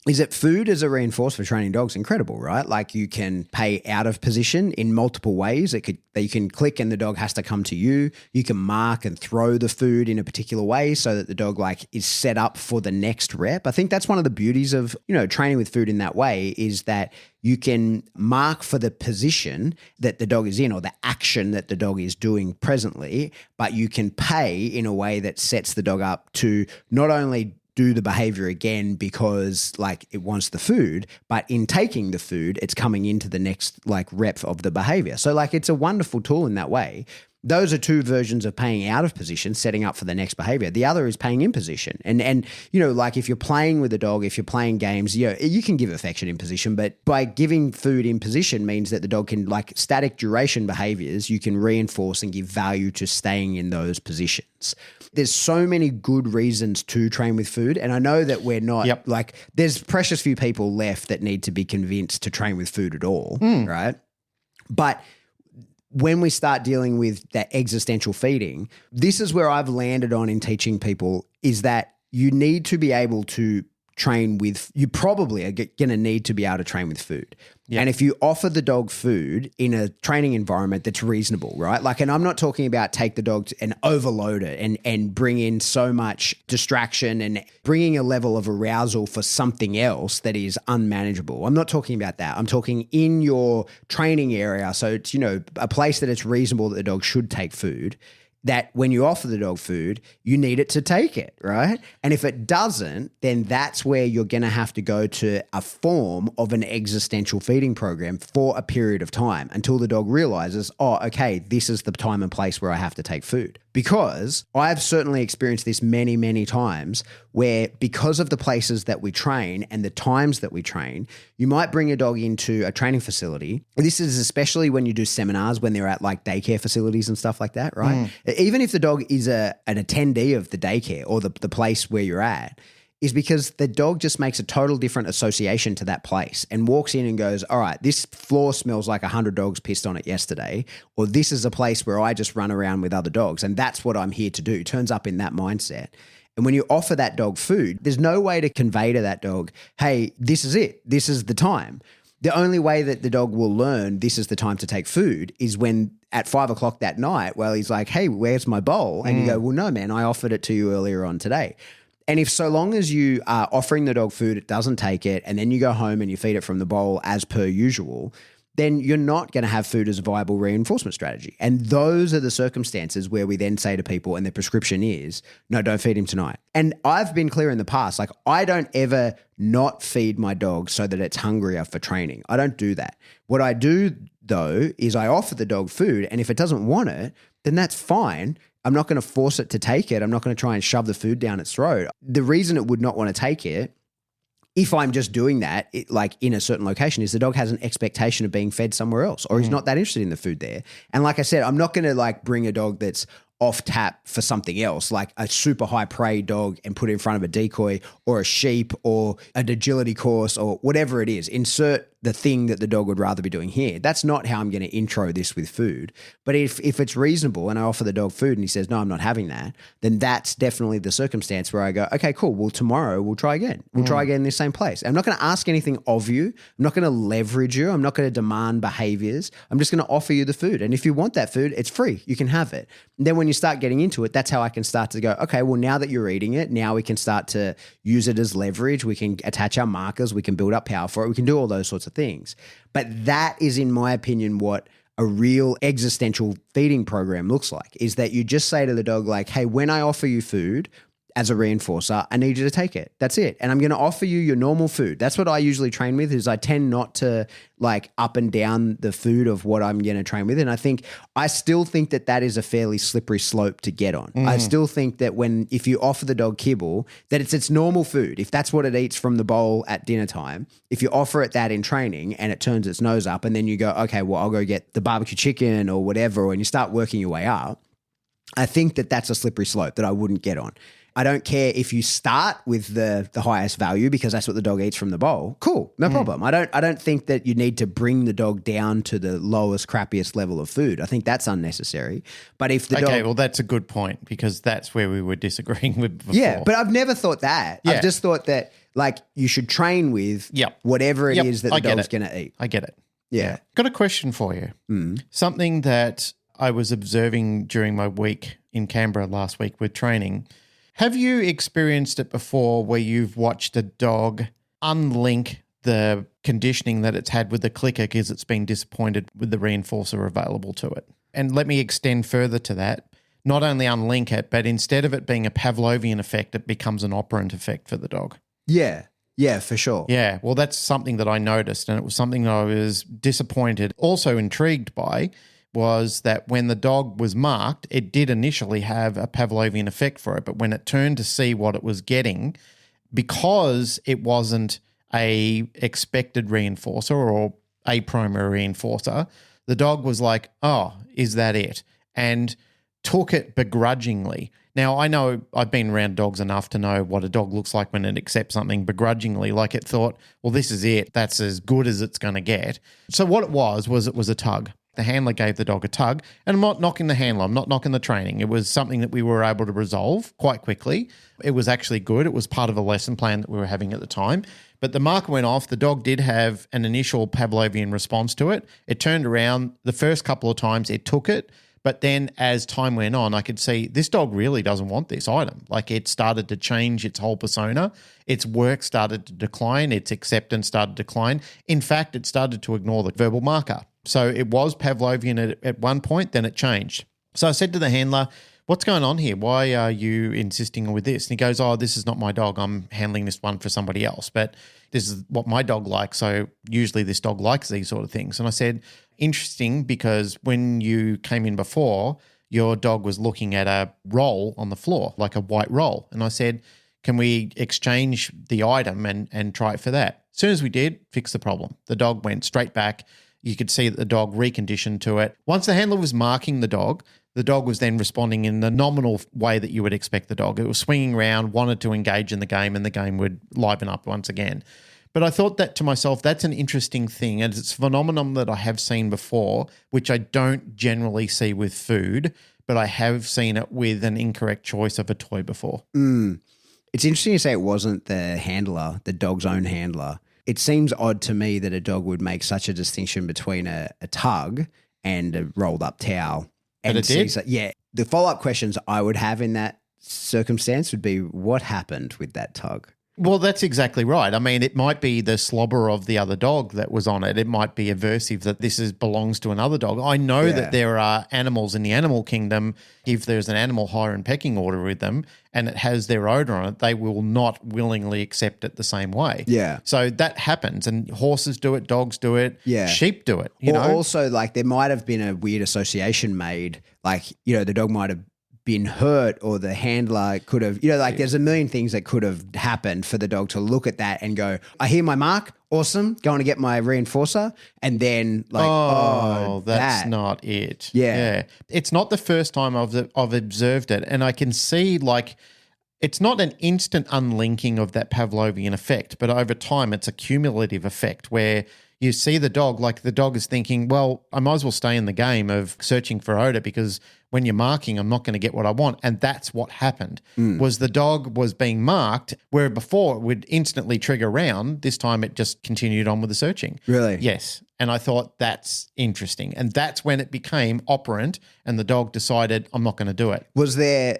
Is that food as a reinforcer for training dogs? Incredible, right? Like you can pay out of position in multiple ways. You can click and the dog has to come to you. You can mark and throw the food in a particular way so that the dog like is set up for the next rep. I think that's one of the beauties of, training with food in that way is that you can mark for the position that the dog is in or the action that the dog is doing presently, but you can pay in a way that sets the dog up to not only do the behavior again because like it wants the food, but in taking the food, it's coming into the next like rep of the behavior. So like it's a wonderful tool in that way. Those are two versions of paying out of position, setting up for the next behavior. The other is paying in position. And like if you're playing with a dog, if you're playing games, you can give affection in position, but by giving food in position means that the dog can like static duration behaviors, you can reinforce and give value to staying in those positions. There's so many good reasons to train with food. And I know that we're not like there's precious few people left that need to be convinced to train with food at all, right? But when we start dealing with that existential feeding, this is where I've landed on in teaching people is that you need to be able to train with, you probably are going to need to be able to train with food. Yep. And if you offer the dog food in a training environment that's reasonable, right? Like, and I'm not talking about take the dog and overload it and bring in so much distraction and bringing a level of arousal for something else that is unmanageable. I'm not talking about that. I'm talking in your training area. So it's, a place that it's reasonable that the dog should take food, that when you offer the dog food, you need it to take it, right? And if it doesn't, then that's where you're going to have to go to a form of an existential feeding program for a period of time until the dog realizes, oh, okay, this is the time and place where I have to take food. Because I've certainly experienced this many, many times where because of the places that we train and the times that we train, you might bring a dog into a training facility. This is especially when you do seminars, when they're at like daycare facilities and stuff like that, right? Even if the dog is an attendee of the daycare or the place where you're at, is because the dog just makes a total different association to that place and walks in and goes, all right, this floor smells like 100 dogs pissed on it yesterday, or this is a place where I just run around with other dogs and that's what I'm here to do. Turns up in that mindset. And when you offer that dog food, there's no way to convey to that dog, hey, this is it. This is the time. The only way that the dog will learn this is the time to take food is when at 5 o'clock that night, well, he's like, hey, where's my bowl? And you go, well, no, man, I offered it to you earlier on today. And if so long as you are offering the dog food, it doesn't take it, and then you go home and you feed it from the bowl as per usual, then you're not going to have food as a viable reinforcement strategy. And those are the circumstances where we then say to people, and the prescription is, no, don't feed him tonight. And I've been clear in the past, like I don't ever not feed my dog so that it's hungrier for training. I don't do that. What I do though, is I offer the dog food, and if it doesn't want it, then that's fine. I'm not going to force it to take it. I'm not going to try and shove the food down its throat. The reason it would not want to take it, if I'm just doing that, like in a certain location, is the dog has an expectation of being fed somewhere else, or he's not that interested in the food there. And like I said, I'm not going to like bring a dog that's off tap for something else, like a super high prey dog, and put it in front of a decoy or a sheep or an agility course or whatever it is. Insert the thing that the dog would rather be doing here. That's not how I'm going to intro this with food. But if it's reasonable and I offer the dog food and he says, no, I'm not having that, then that's definitely the circumstance where I go, okay, cool. Well, tomorrow we'll try again. We'll try again in the same place. I'm not going to ask anything of you. I'm not going to leverage you. I'm not going to demand behaviors. I'm just going to offer you the food. And if you want that food, it's free. You can have it. And then when you start getting into it, that's how I can start to go, okay, well, now that you're eating it, now we can start to use it as leverage. We can attach our markers. We can build up power for it. We can do all those sorts of things. But that is, in my opinion, what a real existential feeding program looks like, is that you just say to the dog, like, hey, when I offer you food as a reinforcer, I need you to take it. That's it. And I'm going to offer you your normal food. That's what I usually train with, is I tend not to like up and down the food of what I'm going to train with. And I still think that is a fairly slippery slope to get on. I still think that if you offer the dog kibble, that it's its normal food. If that's what it eats from the bowl at dinner time, if you offer it that in training and it turns its nose up, and then you go, okay, well, I'll go get the barbecue chicken or whatever, and you start working your way up, I think that that's a slippery slope that I wouldn't get on. I don't care if you start with the highest value because that's what the dog eats from the bowl. Cool, no problem. I don't think that you need to bring the dog down to the lowest, crappiest level of food. I think that's unnecessary. But if the dog... Okay, well, that's a good point, because that's where we were disagreeing with before. Yeah, but I've never thought that. Yeah. I've just thought that like you should train with whatever it is that the dog's going to eat. I get it. Yeah. Got a question for you. Something that I was observing during my week in Canberra last week with training. Have you experienced it before where you've watched a dog unlink the conditioning that it's had with the clicker because it's been disappointed with the reinforcer available to it? And let me extend further to that. Not only unlink it, but instead of it being a Pavlovian effect, it becomes an operant effect for the dog. Yeah. Yeah, for sure. Yeah, well, that's something that I noticed, and it was something that I was disappointed, also intrigued by, was that when the dog was marked, it did initially have a Pavlovian effect for it, but when it turned to see what it was getting, because it wasn't a expected reinforcer or a primary reinforcer, the dog was like, oh, is that it? And took it begrudgingly. Now, I know I've been around dogs enough to know what a dog looks like when it accepts something begrudgingly, like it thought, well, this is it. That's as good as it's going to get. So what it was a tug. The handler gave the dog a tug, and I'm not knocking the handler. I'm not knocking the training. It was something that we were able to resolve quite quickly. It was actually good. It was part of a lesson plan that we were having at the time. But the marker went off. The dog did have an initial Pavlovian response to it. It turned around. The first couple of times it took it. But then as time went on, I could see this dog really doesn't want this item. Like, it started to change its whole persona. Its work started to decline. Its acceptance started to decline. In fact, it started to ignore the verbal marker. So it was Pavlovian at one point, then it changed. So I said to the handler, what's going on here? Why are you insisting with this? And he goes, oh, this is not my dog. I'm handling this one for somebody else. But this is what my dog likes. So usually this dog likes these sort of things. And I said, interesting, because when you came in before, your dog was looking at a roll on the floor, like a white roll. And I said, can we exchange the item and try it for that? As soon as we did, fix the problem. The dog went straight back. You could see that the dog reconditioned to it. Once the handler was marking the dog was then responding in the nominal way that you would expect the dog. It was swinging around, wanted to engage in the game, and the game would liven up once again. But I thought that to myself, that's an interesting thing, and it's a phenomenon that I have seen before, which I don't generally see with food, but I have seen it with an incorrect choice of a toy before. It's interesting you say it wasn't the handler, the dog's own handler. It seems odd to me that a dog would make such a distinction between a tug and a rolled up towel. But it did? Yeah. The follow-up questions I would have in that circumstance would be, what happened with that tug? Well, that's exactly right. I mean, it might be the slobber of the other dog that was on it. It might be aversive that belongs to another dog. I know that there are animals in the animal kingdom, if there's an animal higher in pecking order with them and it has their odor on it, they will not willingly accept it the same way. Yeah. So that happens, and horses do it, dogs do it, sheep do it. You or know? also, like, there might have been a weird association made, like, you know, the dog might have been hurt, or the handler could have, you know, like there's a million things that could have happened for the dog to look at that and go, I hear my mark, awesome, going to get my reinforcer, and then like, that's not it. Yeah. It's not the first time I've observed it, and I can see, like, it's not an instant unlinking of that Pavlovian effect, but over time it's a cumulative effect where you see the dog, like the dog is thinking, well, I might as well stay in the game of searching for odor, because when you're marking, I'm not going to get what I want. And that's what happened, was the dog was being marked, where before it would instantly trigger round. This time it just continued on with the searching. Really? Yes. And I thought, that's interesting. And that's when it became operant and the dog decided, I'm not going to do it. Was there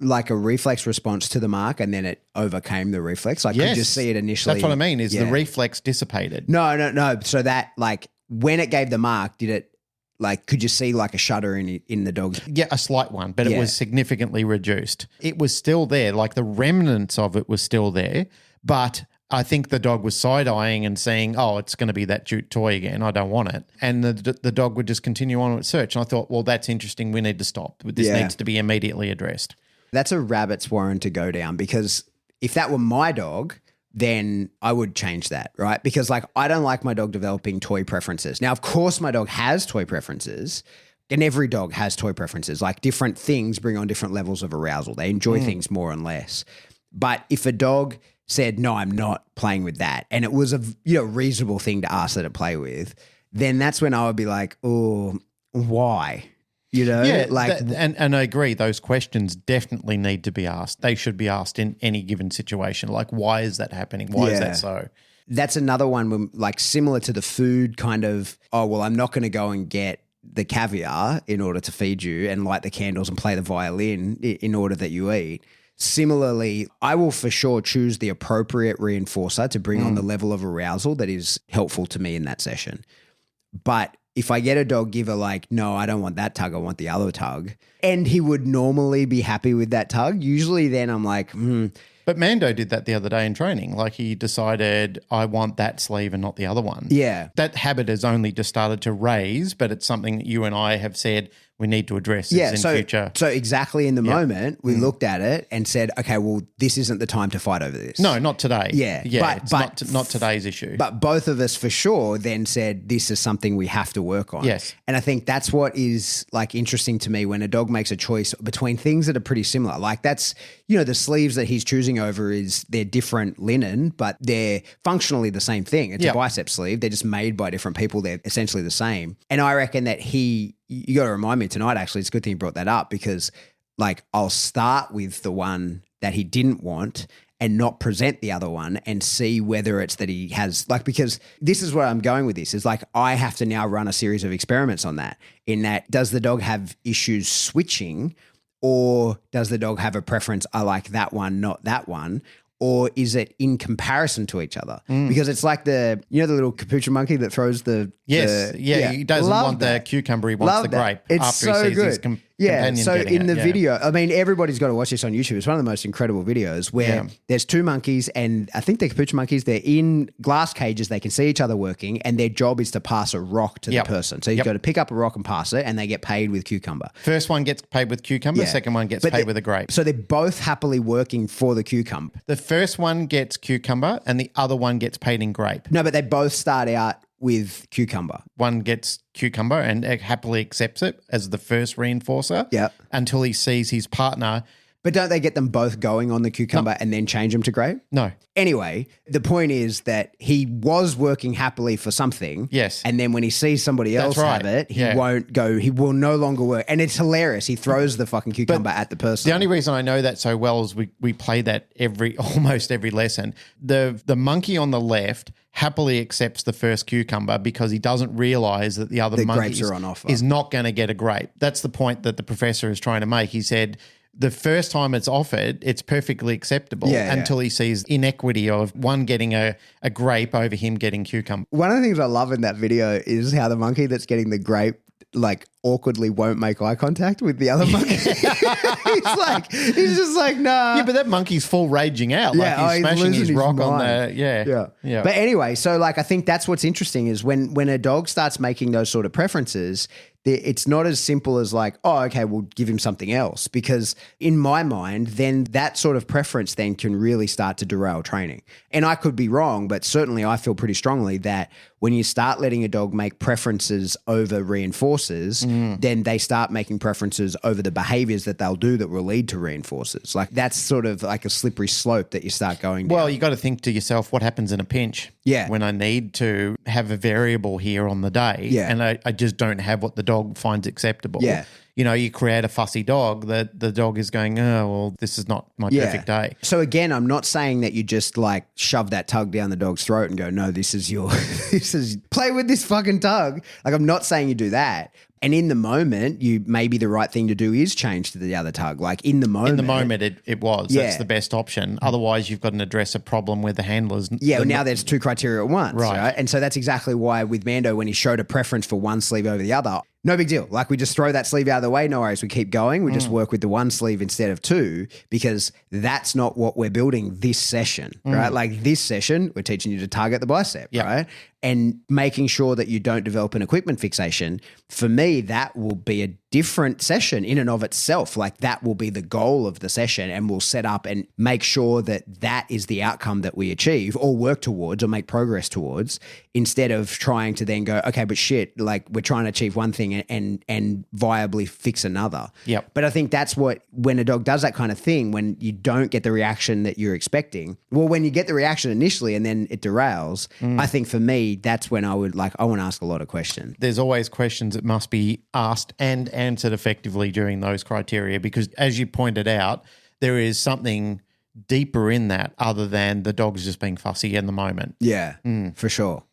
like a reflex response to the mark and then it overcame the reflex? Like, Yes. could you see it initially? That's what I mean, is the reflex dissipated. No. So that, like, when it gave the mark, did it, like, could you see like a shudder in the dog's? Yeah, a slight one, but it was significantly reduced. It was still there, like the remnants of it was still there, but I think the dog was side-eyeing and saying, oh, it's going to be that jute toy again, I don't want it. And the dog would just continue on with search. And I thought, well, that's interesting, we need to stop. This needs to be immediately addressed. That's a rabbit's warren to go down, because if that were my dog, then I would change that, right? Because, like, I don't like my dog developing toy preferences. Now, of course, my dog has toy preferences, and every dog has toy preferences. Like, different things bring on different levels of arousal. They enjoy things more and less. But if a dog said, no, I'm not playing with that, and it was a reasonable thing to ask that it play with, then that's when I would be like, oh, why? You know, and I agree. Those questions definitely need to be asked. They should be asked in any given situation. Like, why is that happening? Why is that so? That's another one, like, similar to the food kind of, oh, well, I'm not going to go and get the caviar in order to feed you and light the candles and play the violin in order that you eat. Similarly, I will for sure choose the appropriate reinforcer to bring on the level of arousal that is helpful to me in that session. But if I get a dog giver like, no, I don't want that tug, I want the other tug, and he would normally be happy with that tug, usually then I'm like, But Mando did that the other day in training. Like, he decided, I want that sleeve and not the other one. Yeah. That habit has only just started to raise, but it's something that you and I have said we need to address in future. So exactly in the moment, we looked at it and said, okay, well, this isn't the time to fight over this. No, not today. Yeah. It's not today's issue. But both of us for sure then said, this is something we have to work on. Yes. And I think that's what is, like, interesting to me when a dog makes a choice between things that are pretty similar. Like, that's, the sleeves that he's choosing over they're different linen, but they're functionally the same thing. It's a bicep sleeve. They're just made by different people. They're essentially the same. And I reckon that you got to remind me tonight, actually, it's a good thing you brought that up, because, like, I'll start with the one that he didn't want and not present the other one and see whether it's that he has, like, because this is where I'm going with this, is like, I have to now run a series of experiments on that, in that, does the dog have issues switching, or does the dog have a preference, I like that one, not that one? Or is it in comparison to each other? Because it's like the little capuchin monkey that throws the... he doesn't want the cucumber, he wants the grape. It's after so he sees good. his companion So getting in it. the video, I mean, everybody's got to watch this on YouTube. It's one of the most incredible videos where there's two monkeys, and I think they're capuchin monkeys. They're in glass cages. They can see each other working, and their job is to pass a rock to the person. So you've got to pick up a rock and pass it, and they get paid with cucumber. First one gets paid with cucumber, second one gets paid with a grape. So they're both happily working for the cucumber. The first one gets cucumber and the other one gets paid in grape. No, but they both start out with cucumber. One gets cucumber and happily accepts it as the first reinforcer until he sees his partner. But don't they get them both going on the cucumber and then change them to grape? No. Anyway, the point is that he was working happily for something. Yes. And then when he sees somebody else have it, he won't go, he will no longer work. And it's hilarious. He throws the fucking cucumber at the person. The only reason I know that so well is we play that almost every lesson. The monkey on the left happily accepts the first cucumber because he doesn't realize that the other monkey grapes are on offer. is not going to get a grape. That's the point that the professor is trying to make. He said, the first time it's offered, it's perfectly acceptable until he sees inequity of one getting a grape over him getting cucumber. One of the things I love in that video is how the monkey that's getting the grape like awkwardly won't make eye contact with the other monkey. he's just like, nah. Yeah, but that monkey's full raging out. Like he's smashing his rock on the, yeah. But anyway, so like I think that's what's interesting is when a dog starts making those sort of preferences, it's not as simple as like, oh, okay, we'll give him something else. Because in my mind, then that sort of preference then can really start to derail training. And I could be wrong, but certainly I feel pretty strongly that when you start letting a dog make preferences over reinforcers, then they start making preferences over the behaviours that they'll do that will lead to reinforcers. Like that's sort of like a slippery slope that you start going down. Well, you got to think to yourself, what happens in a pinch? Yeah. When I need to have a variable here on the day and I just don't have what the dog finds acceptable. Yeah. You know, you create a fussy dog that the dog is going, oh, well, this is not my perfect day. So again, I'm not saying that you just like shove that tug down the dog's throat and go, no, this is play with this fucking tug. Like I'm not saying you do that. And in the moment, maybe the right thing to do is change to the other tug. Like in the moment. In the moment, it was. Yeah. That's the best option. Otherwise, you've got to address a problem where the handlers. Yeah, now there's two criteria at once. Right. And so that's exactly why with Mando, when he showed a preference for one sleeve over the other, no big deal. Like we just throw that sleeve out of the way. No worries. We keep going. We just work with the one sleeve instead of two because that's not what we're building this session, right? Like this session, we're teaching you to target the bicep, right? And making sure that you don't develop an equipment fixation. For me, that will be a different session in and of itself. Like that will be the goal of the session and we'll set up and make sure that that is the outcome that we achieve or work towards or make progress towards instead of trying to then go, okay, but shit, like we're trying to achieve one thing and viably fix another. Yep. But I think that's when a dog does that kind of thing, when you don't get the reaction that you're expecting, well, when you get the reaction initially and then it derails, I think for me, that's when I want to ask a lot of questions. There's always questions that must be asked and answered effectively during those criteria because as you pointed out, there is something deeper in that other than the dog's just being fussy in the moment. Yeah, for sure.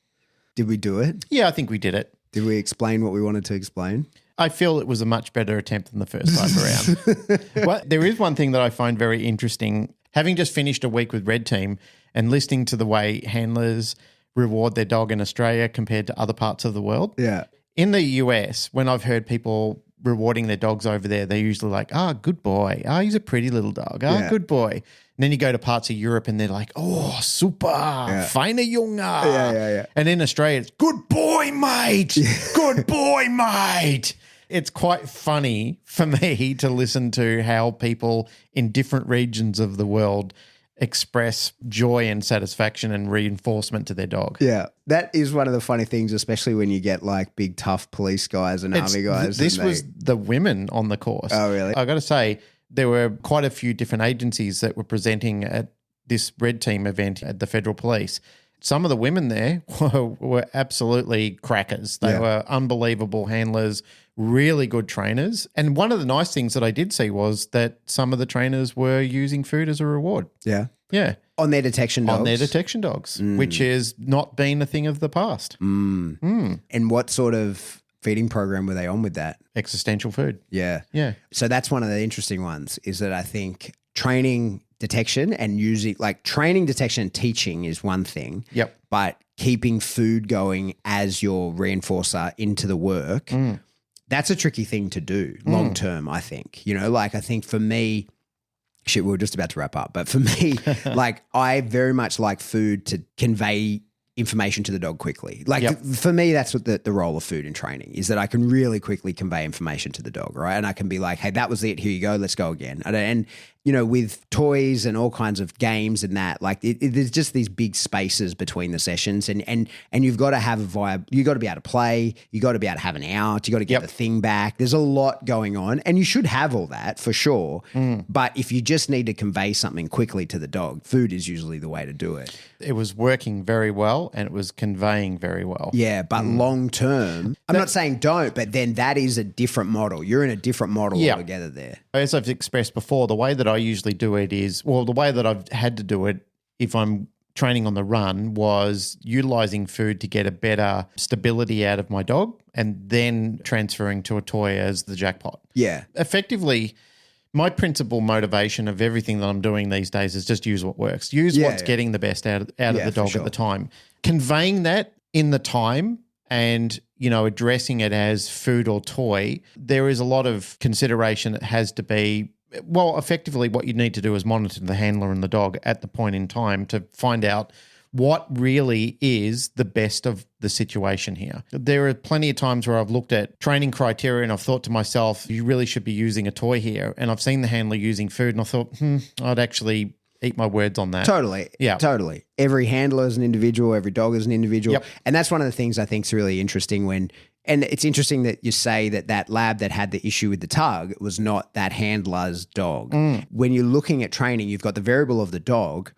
Did we do it? Yeah, I think we did it. Did we explain what we wanted to explain? I feel it was a much better attempt than the first time around. Well, there is one thing that I find very interesting. Having just finished a week with Red Team and listening to the way handlers reward their dog in Australia compared to other parts of the world. Yeah. In the US, when I've heard people rewarding their dogs over there, they're usually like, good boy. He's a pretty little dog. Good boy. And then you go to parts of Europe and they're like, super, feine Junge. Yeah. And in Australia, it's good boy, mate. Good boy, mate. It's quite funny for me to listen to how people in different regions of the world express joy and satisfaction and reinforcement to their dog. Yeah. That is one of the funny things, especially when you get like big, tough police guys and army guys. This was the women on the course. Oh, really? I got to say, there were quite a few different agencies that were presenting at this Red Team event at the Federal Police. Some of the women there were absolutely crackers. They were unbelievable handlers, really good trainers. And one of the nice things that I did see was that some of the trainers were using food as a reward. Yeah. Yeah. On their detection dogs. On their detection dogs, which has not been a thing of the past. And what sort of feeding program were they on with that? Existential food. Yeah. Yeah. So that's one of the interesting ones is that I think training detection and using like training detection and teaching is one thing. Yep. But keeping food going as your reinforcer into the work, that's a tricky thing to do long term, I think. You know, like I think for me, shit, we were just about to wrap up, but for me, like I very much like food to convey information to the dog quickly. Like for me, that's what the role of food in training is, that I can really quickly convey information to the dog, right? And I can be like, hey, that was it. Here you go. Let's go again. And you know, with toys and all kinds of games and that, like there's just these big spaces between the sessions and you've got to have a vibe. You got to be able to play. You got to be able to have an out. You got to get the thing back. There's a lot going on and you should have all that for sure. But if you just need to convey something quickly to the dog, food is usually the way to do it. It was working very well and it was conveying very well. Yeah, but long term, I'm not saying don't, but then that is a different model. You're in a different model altogether there. As I've expressed before, the way that I usually do it is, well, the way that I've had to do it if I'm training on the run was utilising food to get a better stability out of my dog and then transferring to a toy as the jackpot. Yeah. Effectively, My principal motivation of everything that I'm doing these days is just use what works. Use what's getting the best out of the dog at the time. Conveying that in the time and, addressing it as food or toy, there is a lot of consideration that has to be, well, effectively what you need to do is monitor the handler and the dog at the point in time to find out what really is the best of the situation here. There are plenty of times where I've looked at training criteria and I've thought to myself, you really should be using a toy here. And I've seen the handler using food and I thought, I'd actually eat my words on that. Totally. Yeah. Totally. Every handler is an individual. Every dog is an individual. Yep. And that's one of the things I think is really interesting and it's interesting that you say that lab that had the issue with the tug was not that handler's dog. When you're looking at training, you've got the variable of the dog,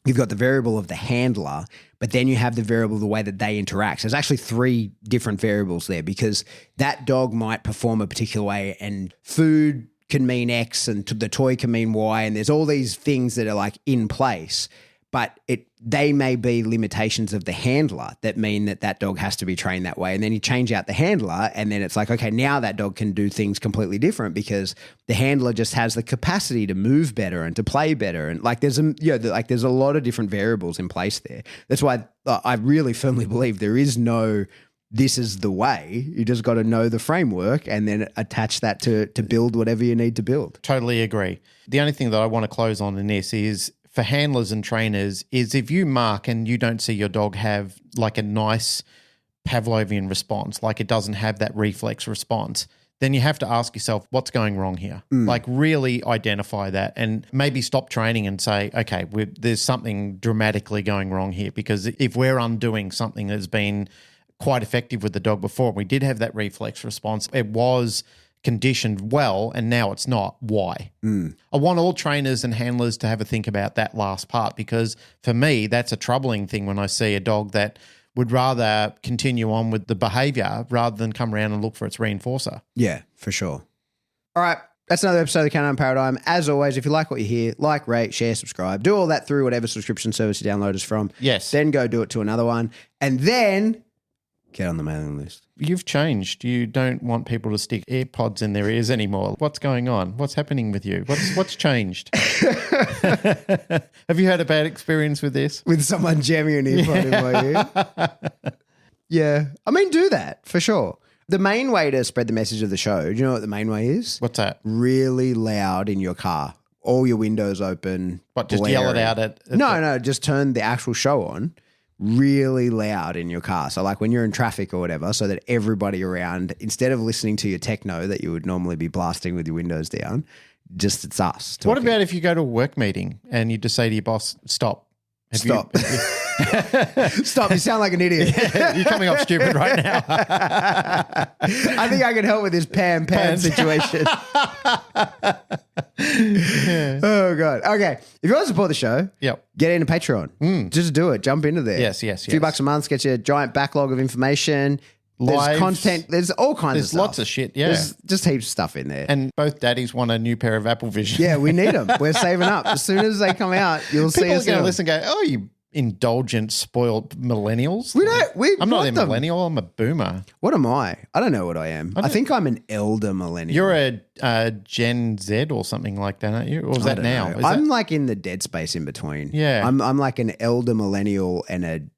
you've got the variable of the handler, but then you have the variable of the way that they interact. So there's actually 3 different variables there because that dog might perform a particular way and food can mean X and the toy can mean Y and there's all these things that are like in place, but they may be limitations of the handler that mean that dog has to be trained that way. And then you change out the handler and then it's like, okay, now that dog can do things completely different because the handler just has the capacity to move better and to play better. And like there's a lot of different variables in place there. That's why I really firmly believe there is no this is the way. You just got to know the framework and then attach that to build whatever you need to build. Totally agree. The only thing that I want to close on in this is for handlers and trainers is if you mark and you don't see your dog have like a nice Pavlovian response, like it doesn't have that reflex response, then you have to ask yourself, what's going wrong here? Like really identify that and maybe stop training and say, okay, there's something dramatically going wrong here because if we're undoing something that's been quite effective with the dog before, we did have that reflex response, it was conditioned well and now it's not. Why? I want all trainers and handlers to have a think about that last part because for me, that's a troubling thing when I see a dog that would rather continue on with the behaviour rather than come around and look for its reinforcer. Yeah, for sure. All right. That's another episode of the Canine Paradigm. As always, if you like what you hear, like, rate, share, subscribe. Do all that through whatever subscription service you download us from. Yes. Then go do it to another one. And then get on the mailing list. You've changed. You don't want people to stick AirPods in their ears anymore. What's going on? What's happening with you? What's changed? Have you had a bad experience with this? With someone jamming an earphone in my ear? Yeah. I mean, do that for sure. The main way to spread the message of the show, do you know what the main way is? What's that? Really loud in your car. All your windows open. What, just yell it out at No, just turn the actual show on really loud in your car. So like when you're in traffic or whatever, so that everybody around, instead of listening to your techno that you would normally be blasting with your windows down, just it's us talking. What about if you go to a work meeting and you just say to your boss, stop? Stop. Stop. You sound like an idiot. You're coming off stupid right now. I think I can help with this Pam situation. Oh, God. Okay. If you want to support the show, get into Patreon. Just do it. Jump into there. Yes. A few bucks a month gets you a giant backlog of information. Lives. There's content. There's all kinds of stuff. There's lots of shit, yeah. There's just heaps of stuff in there. And both daddies want a new pair of Apple Vision. Yeah, we need them. We're saving up. As soon as they come out, you'll see us. People are going to listen and go, oh, you indulgent, spoiled millennials. I'm not a millennial. I'm a boomer. What am I? I don't know what I am. I think I'm an elder millennial. You're a Gen Z or something like that, aren't you? Or is that now? I'm like in the dead space in between. Yeah. I'm like an elder millennial and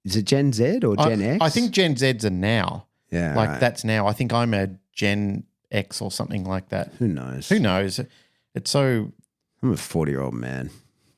is it Gen Z or Gen X? I think Gen Z's are now. Yeah. Like that's now. I think I'm a Gen X or something like that. Who knows? It's so. I'm a 40-year-old man.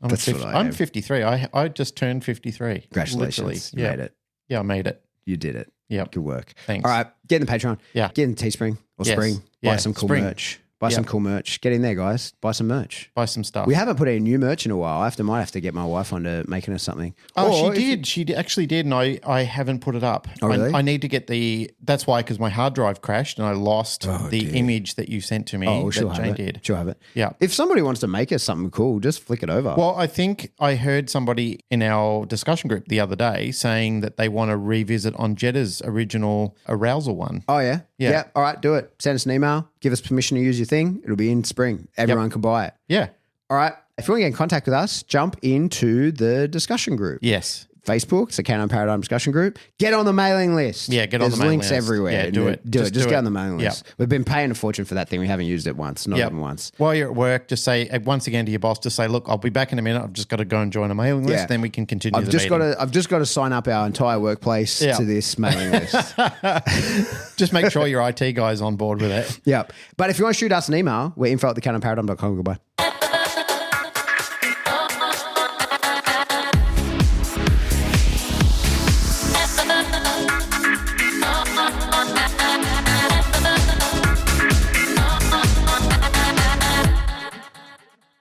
I'm 53. I just turned 53. Congratulations. You made it. Yeah, I made it. You did it. Yeah. Good work. Thanks. All right. Get in the Patreon. Yeah. Get in Teespring or Spring. Yeah. Buy some cool merch. Buy some cool merch. Get in there, guys. Buy some merch. Buy some stuff. We haven't put any new merch in a while. Might have to get my wife onto making us something. Oh, she did. She actually did, and I haven't put it up. Oh, really? I need to get that's why, because my hard drive crashed and I lost the image that you sent to me that Jane did. She'll have it. Yeah. If somebody wants to make us something cool, just flick it over. Well, I think I heard somebody in our discussion group the other day saying that they want to revisit on Jetta's original arousal one. Oh, yeah? Yeah. All right, do it. Send us an email. Give us permission to use your thing. It'll be in spring. Everyone can buy it. Yeah. All right. If you want to get in contact with us, jump into the discussion group. Yes. Facebook. It's a Canine Paradigm discussion group. Get on the mailing list. Yeah, get on There's the mailing links list. everywhere. Yeah, do it. Just do get it. on the mailing Yep. list. We've been paying a fortune for that thing. We haven't used it once, not Yep. even once. While you're at work, just say once again to your boss, just say, look, I'll be back in a minute. I've just got to go and join a mailing list. Yeah. Then we can continue I've the just meeting. got to sign up our entire workplace Yeah. to this mailing list. Just make sure your IT guy's on board with it. Yep. But if you want to shoot us an email, we're info@thecanonparadigm.com. Goodbye.